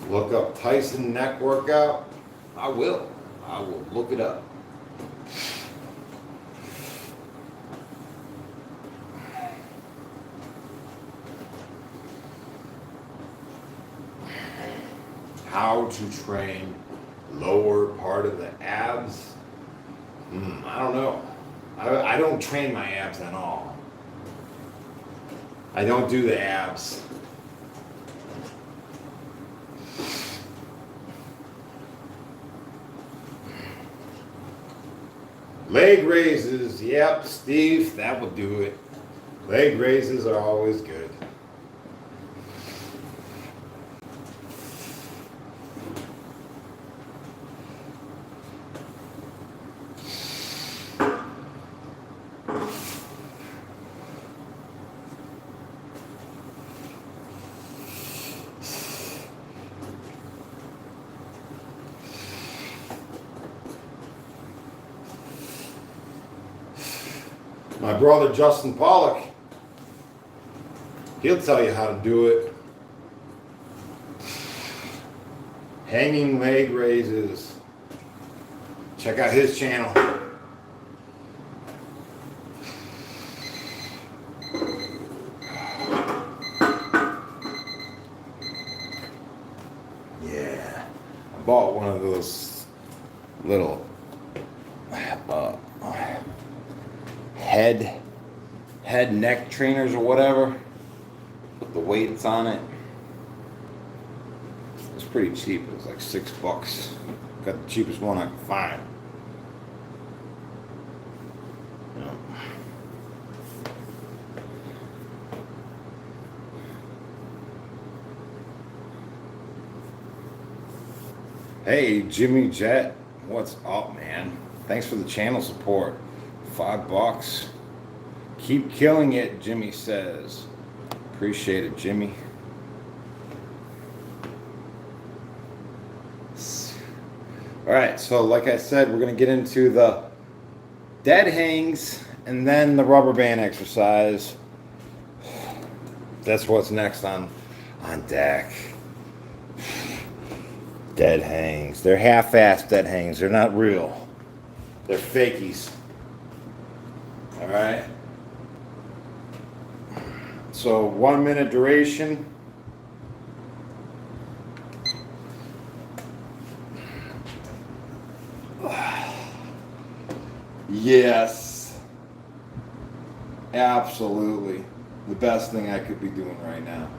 Speaker 1: Look up Tyson neck workout. I will look it up. How to train lower part of the abs? I don't know. I don't train my abs at all. I don't do the abs. Leg raises, yep, Steve, that will do it. Leg raises are always good. My brother Justin Pollock, he'll tell you how to do it. Hanging leg raises. Check out his channel. Yeah, I bought one of those little head neck trainers or whatever. Put the weights on it. It was pretty cheap. It was like $6. Got the cheapest one I could find. Yeah. Hey, Jimmy Jet, what's up, man? Thanks for the channel support. $5. Keep killing it, Jimmy says. Appreciate it, Jimmy. All right, so like I said, we're going to get into the dead hangs and then the rubber band exercise. That's what's next on deck. Dead hangs. They're half-assed dead hangs. They're not real. They're fakies. All right. So 1 minute duration. Yes. Absolutely. The best thing I could be doing right now.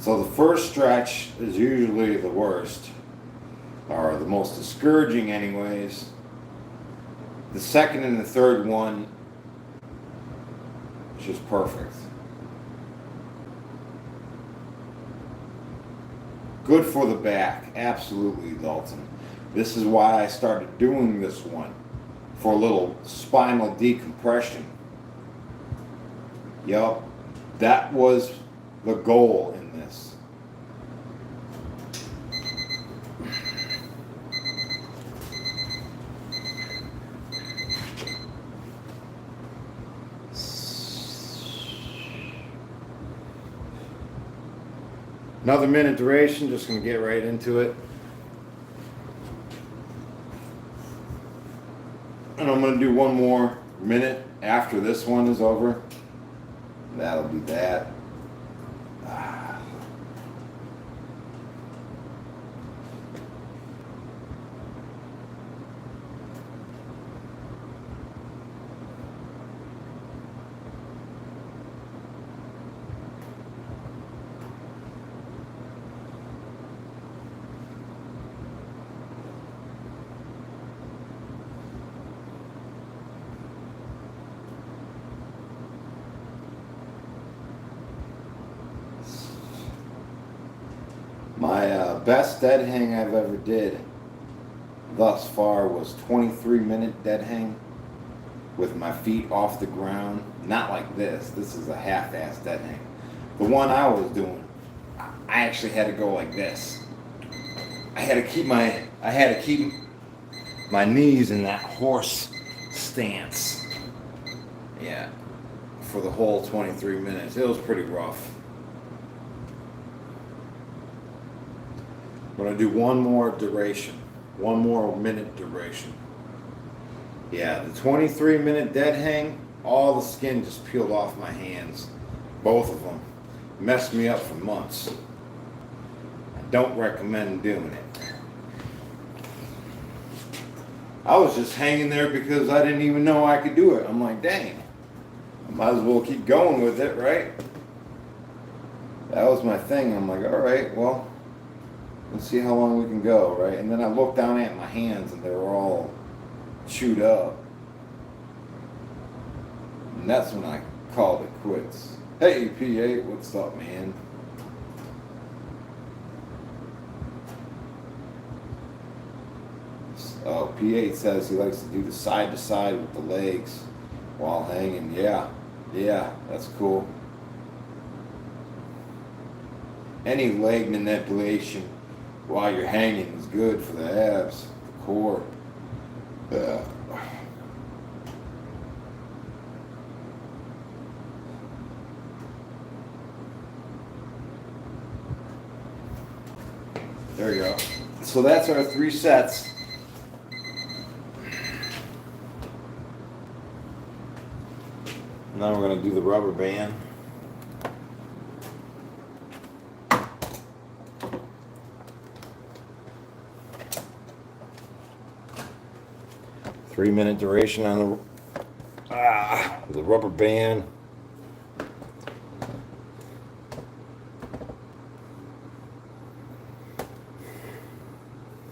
Speaker 1: So the first stretch is usually the worst, or the most discouraging anyways. The second and the third one is just perfect. Good for the back, absolutely, Dalton. This is why I started doing this one, for a little spinal decompression. Yup, that was the goal in this. Another minute duration, just going to get right into it. And I'm going to do one more minute after this one is over. That'll be that. My best dead hang I've ever did thus far was 23-minute dead hang with my feet off the ground. Not like this. This is a half-ass dead hang. The one I was doing, I actually had to go like this. I had to keep my knees in that horse stance. Yeah, for the whole 23 minutes. It was pretty rough. I'm going to do one more minute duration. Yeah, the 23-minute dead hang, all the skin just peeled off my hands. Both of them. Messed me up for months. I don't recommend doing it. I was just hanging there because I didn't even know I could do it. I'm like, dang, I might as well keep going with it, right? that was my thing. I'm like, all right, well, let's see how long we can go, right? And then I looked down at my hands and they were all chewed up. And that's when I called it quits. Hey, P8, what's up, man? Oh, P8 says he likes to do the side to side with the legs while hanging. Yeah, that's cool. Any leg manipulation while you're hanging is good for the abs, the core. There you go. So that's our 3 sets. Now we're going to do the rubber band. Three-minute duration on the rubber band.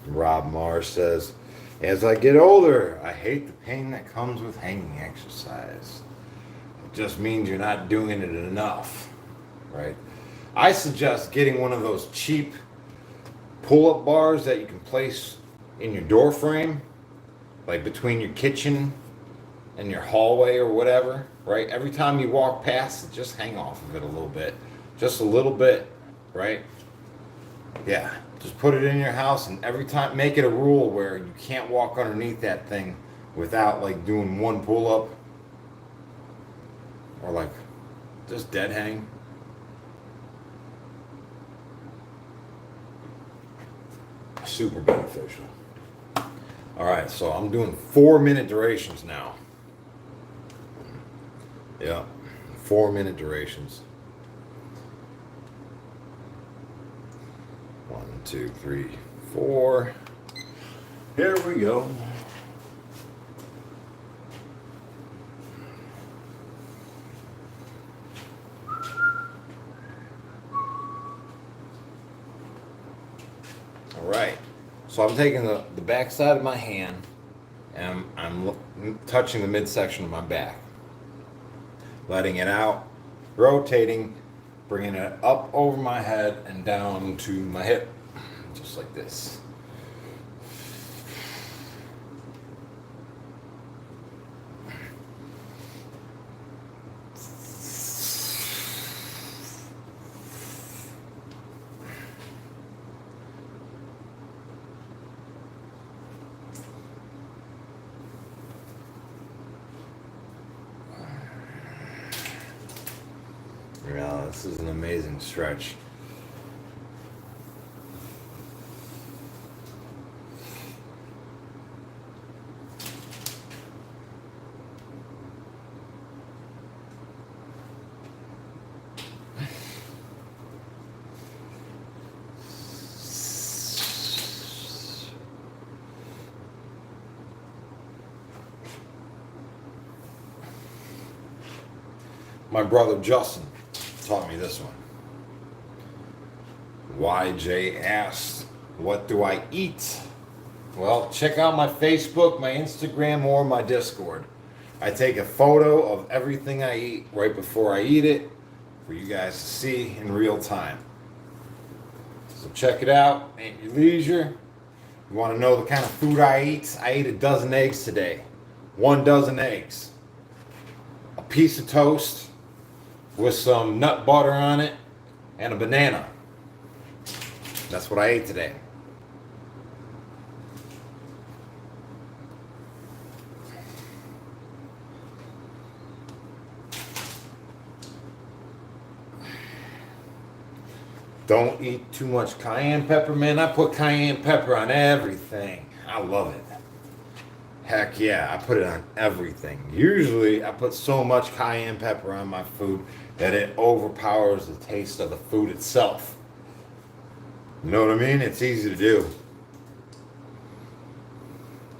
Speaker 1: Rob Mars says, as I get older, I hate the pain that comes with hanging exercise. It just means you're not doing it enough, right? I suggest getting one of those cheap pull-up bars that you can place in your door frame, like between your kitchen and your hallway or whatever, right? Every time you walk past it, just hang off of it a little bit. Just a little bit, right? Yeah, just put it in your house, and every time, make it a rule where you can't walk underneath that thing without like doing one pull-up or like just dead hang. Super beneficial. All right, so I'm doing 4-minute durations now. Yeah, 4-minute durations. 1, 2, 3, 4. Here we go. All right. So I'm taking the back side of my hand and I'm touching the midsection of my back. Letting it out, rotating, bringing it up over my head and down to my hip, just like this. Yeah, this is an amazing stretch. My brother Justin taught me this one. YJ asked, what do I eat? Well, check out my Facebook, my Instagram, or my Discord. I take a photo of everything I eat right before I eat it for you guys to see in real time. So check it out at your leisure. You want to know the kind of food I ate? I ate a dozen eggs today. 1 dozen eggs. A piece of toast with some nut butter on it and a banana. That's what I ate today. Don't eat too much cayenne pepper, man. I put cayenne pepper on everything. I love it. Heck yeah, I put it on everything. Usually I put so much cayenne pepper on my food that it overpowers the taste of the food itself. You know what I mean? It's easy to do.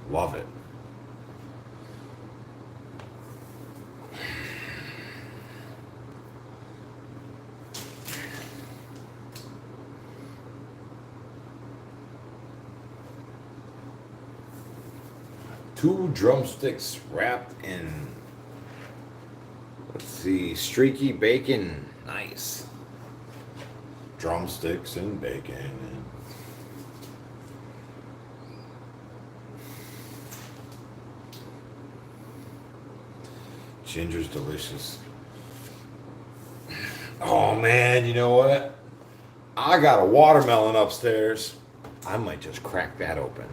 Speaker 1: Love it. 2 drumsticks wrapped in, let's see, streaky bacon. Nice. Drumsticks and bacon. Ginger's delicious. Oh man, you know what? I got a watermelon upstairs. I might just crack that open.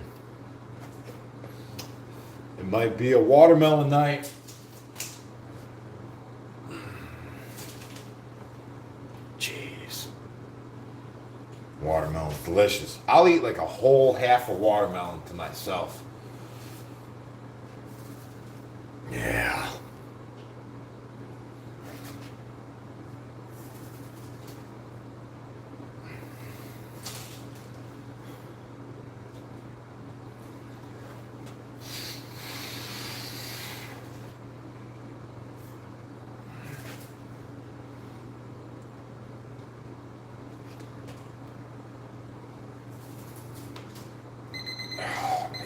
Speaker 1: It might be a watermelon night. Jeez. Watermelon's delicious. I'll eat like a whole half a watermelon to myself. Yeah.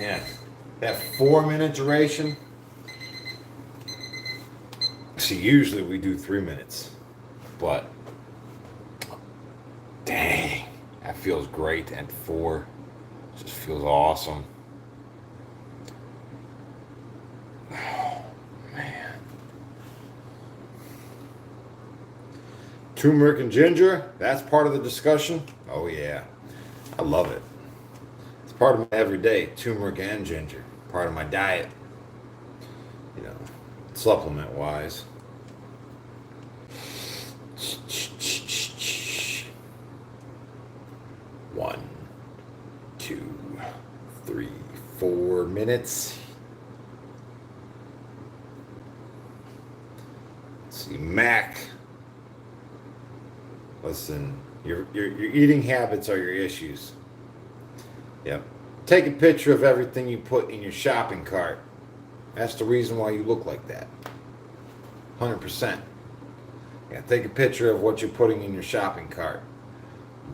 Speaker 1: Yeah, that 4-minute duration. See, usually we do 3 minutes, but dang, that feels great at 4. Just feels awesome. Oh man, turmeric and ginger. That's part of the discussion. Oh yeah, I love it. Part of my everyday, turmeric and ginger. Part of my diet, you know, supplement wise. One, 2, 3, 4 minutes. Let's see, Mac. Listen, your eating habits are your issues. Yep. Take a picture of everything you put in your shopping cart. That's the reason why you look like that. 100%. Yeah, take a picture of what you're putting in your shopping cart.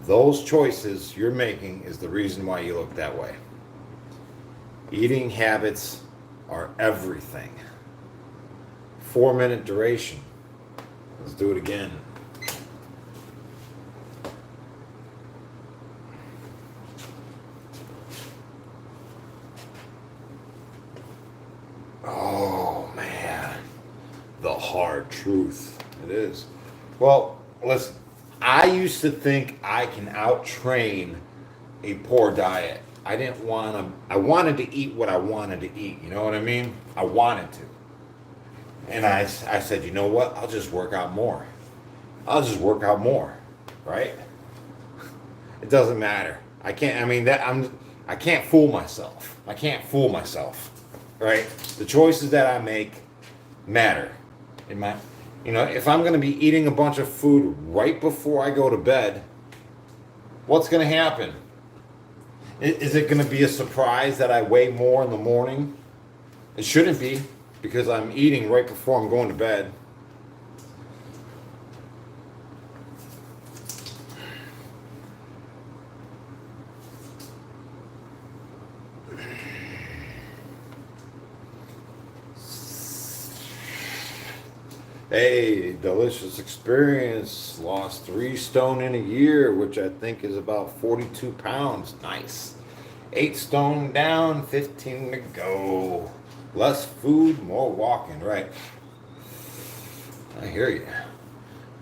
Speaker 1: Those choices you're making is the reason why you look that way. Eating habits are everything. 4-minute duration. Let's do it again. Oh man, the hard truth. It is. Well, listen, I used to think I can out-train a poor diet. I wanted to eat what I wanted to eat. You know what I mean? I wanted to. And I said, you know what? I'll just work out more. I'll just work out more. Right? It doesn't matter. I can't fool myself. I can't fool myself. Right? The choices that I make matter. If I'm going to be eating a bunch of food right before I go to bed, what's going to happen? Is it going to be a surprise that I weigh more in the morning? It shouldn't be, because I'm eating right before I'm going to bed. Hey, delicious experience. Lost 3 stone in a year, which I think is about 42 pounds. Nice. 8 stone down, 15 to go. Less food, more walking, right? I hear you.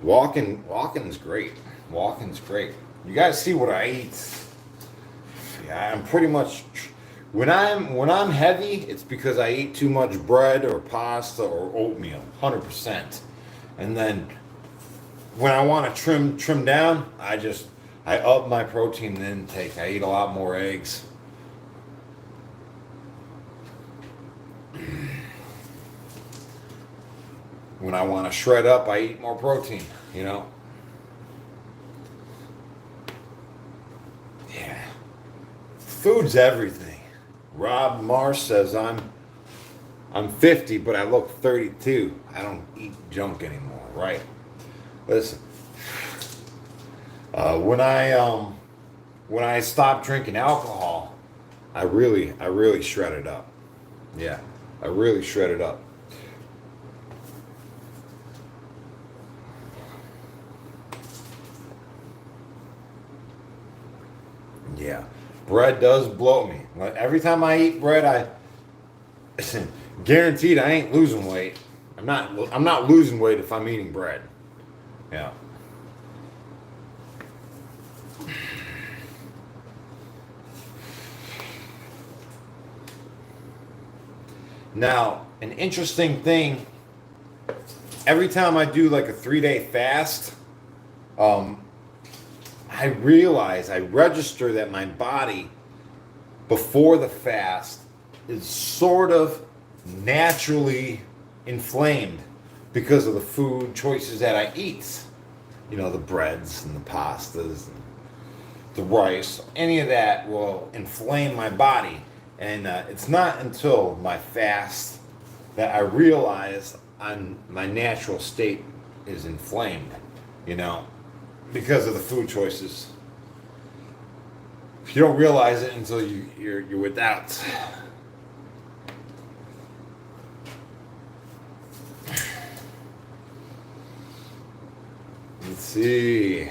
Speaker 1: Walking's great. Walking's great. You guys see what I eat. Yeah, I'm pretty much. When I'm heavy, it's because I eat too much bread or pasta or oatmeal, 100%. And then when I want to trim down, I up my protein intake. I eat a lot more eggs. When I want to shred up, I eat more protein, you know? Yeah. Food's everything. Rob Marsh says I'm 50, but I look 32. I don't eat junk anymore, right? Listen, when I stopped drinking alcohol, I really shredded up. Yeah, I really shredded up. Yeah, bread does bloat me. Like, every time I eat bread, I guaranteed I ain't losing weight. I'm not losing weight if I'm eating bread. Yeah. Now, an interesting thing, every time I do like a 3-day fast, um, I register that my body before the fast is sort of naturally inflamed because of the food choices that I eat. You know, the breads and the pastas and the rice, any of that will inflame my body. And it's not until my fast that I realize my natural state is inflamed, you know, because of the food choices. You don't realize it until you're without. Let's see.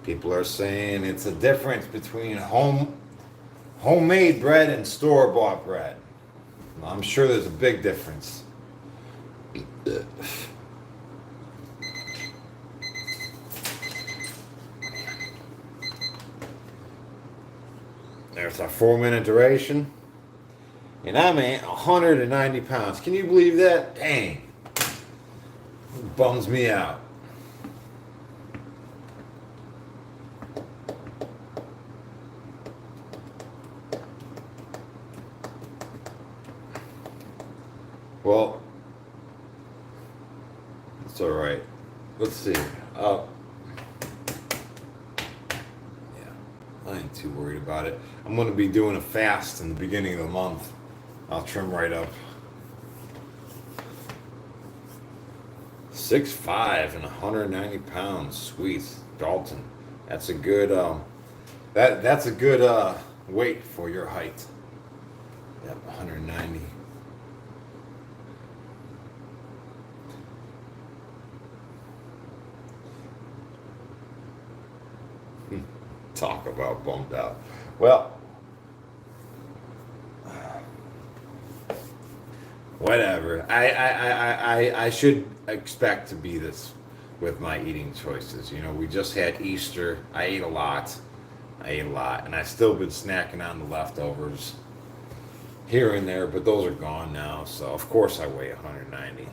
Speaker 1: People are saying it's a difference between homemade bread and store-bought bread. I'm sure there's a big difference. There's our 4-minute duration. And I'm at 190 pounds. Can you believe that? Dang. It bums me out. Well, it's all right. Let's see. I ain't too worried about it. I'm going to be doing a fast in the beginning of the month. I'll trim right up. 6'5" and 190 pounds. Sweet. Dalton. That's a good that's a good weight for your height. Yep, 190. Talk about bummed out. Well, whatever. I should expect to be this with my eating choices. You know, we just had Easter. I ate a lot, and I've still been snacking on the leftovers here and there, but those are gone now. So of course I weigh 190.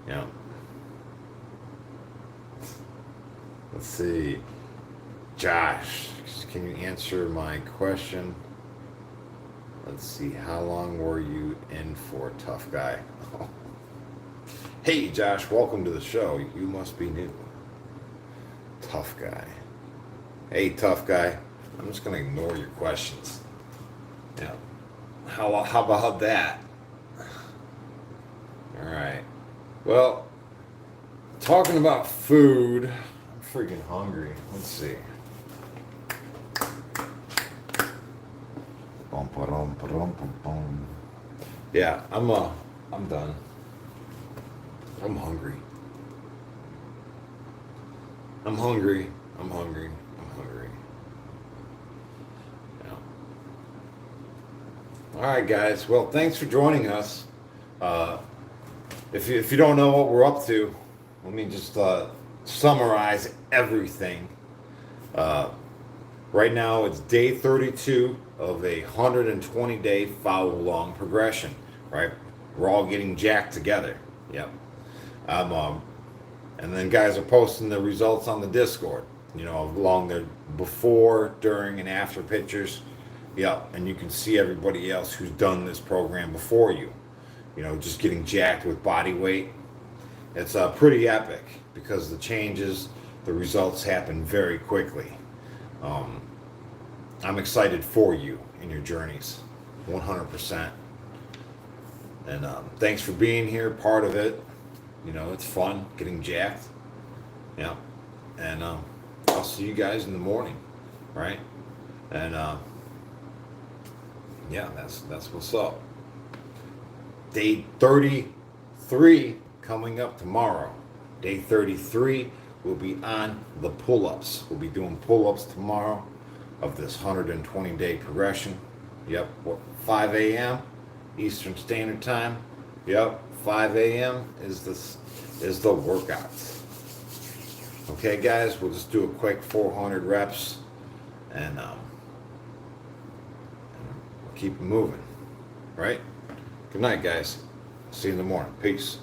Speaker 1: Yeah. Let's see. Josh, can you answer my question? Let's see, how long were you in for, tough guy? Hey, Josh, welcome to the show. You must be new. Tough guy. Hey, tough guy. I'm just going to ignore your questions. Yeah. How about that? All right. Well, talking about food, I'm freaking hungry. Let's see. Yeah, I'm done. I'm hungry. I'm hungry. I'm hungry. I'm hungry. Yeah. All right, guys. Well, thanks for joining us. If you don't know what we're up to, let me just summarize everything. Right now, it's day 32 of a 120-day follow-along progression. Right, we're all getting jacked together. Yep. And then guys are posting the results on the Discord. You know, along the before, during, and after pictures. Yep. And you can see everybody else who's done this program before you. You know, just getting jacked with body weight. It's pretty epic because the changes, the results happen very quickly. I'm excited for you in your journeys, 100%. And thanks for being here, part of it. You know, it's fun getting jacked. Yeah. And I'll see you guys in the morning, right? And Yeah, that's what's up. Day 33 coming up tomorrow. Day 33 will be on the pull-ups. We'll be doing pull-ups tomorrow of this 120-day progression. Yep, 5 a.m. Eastern Standard Time. Yep, 5 a.m. is the workouts. Okay, guys, we'll just do a quick 400 reps, and we'll keep it moving. Right? Good night, guys. See you in the morning. Peace.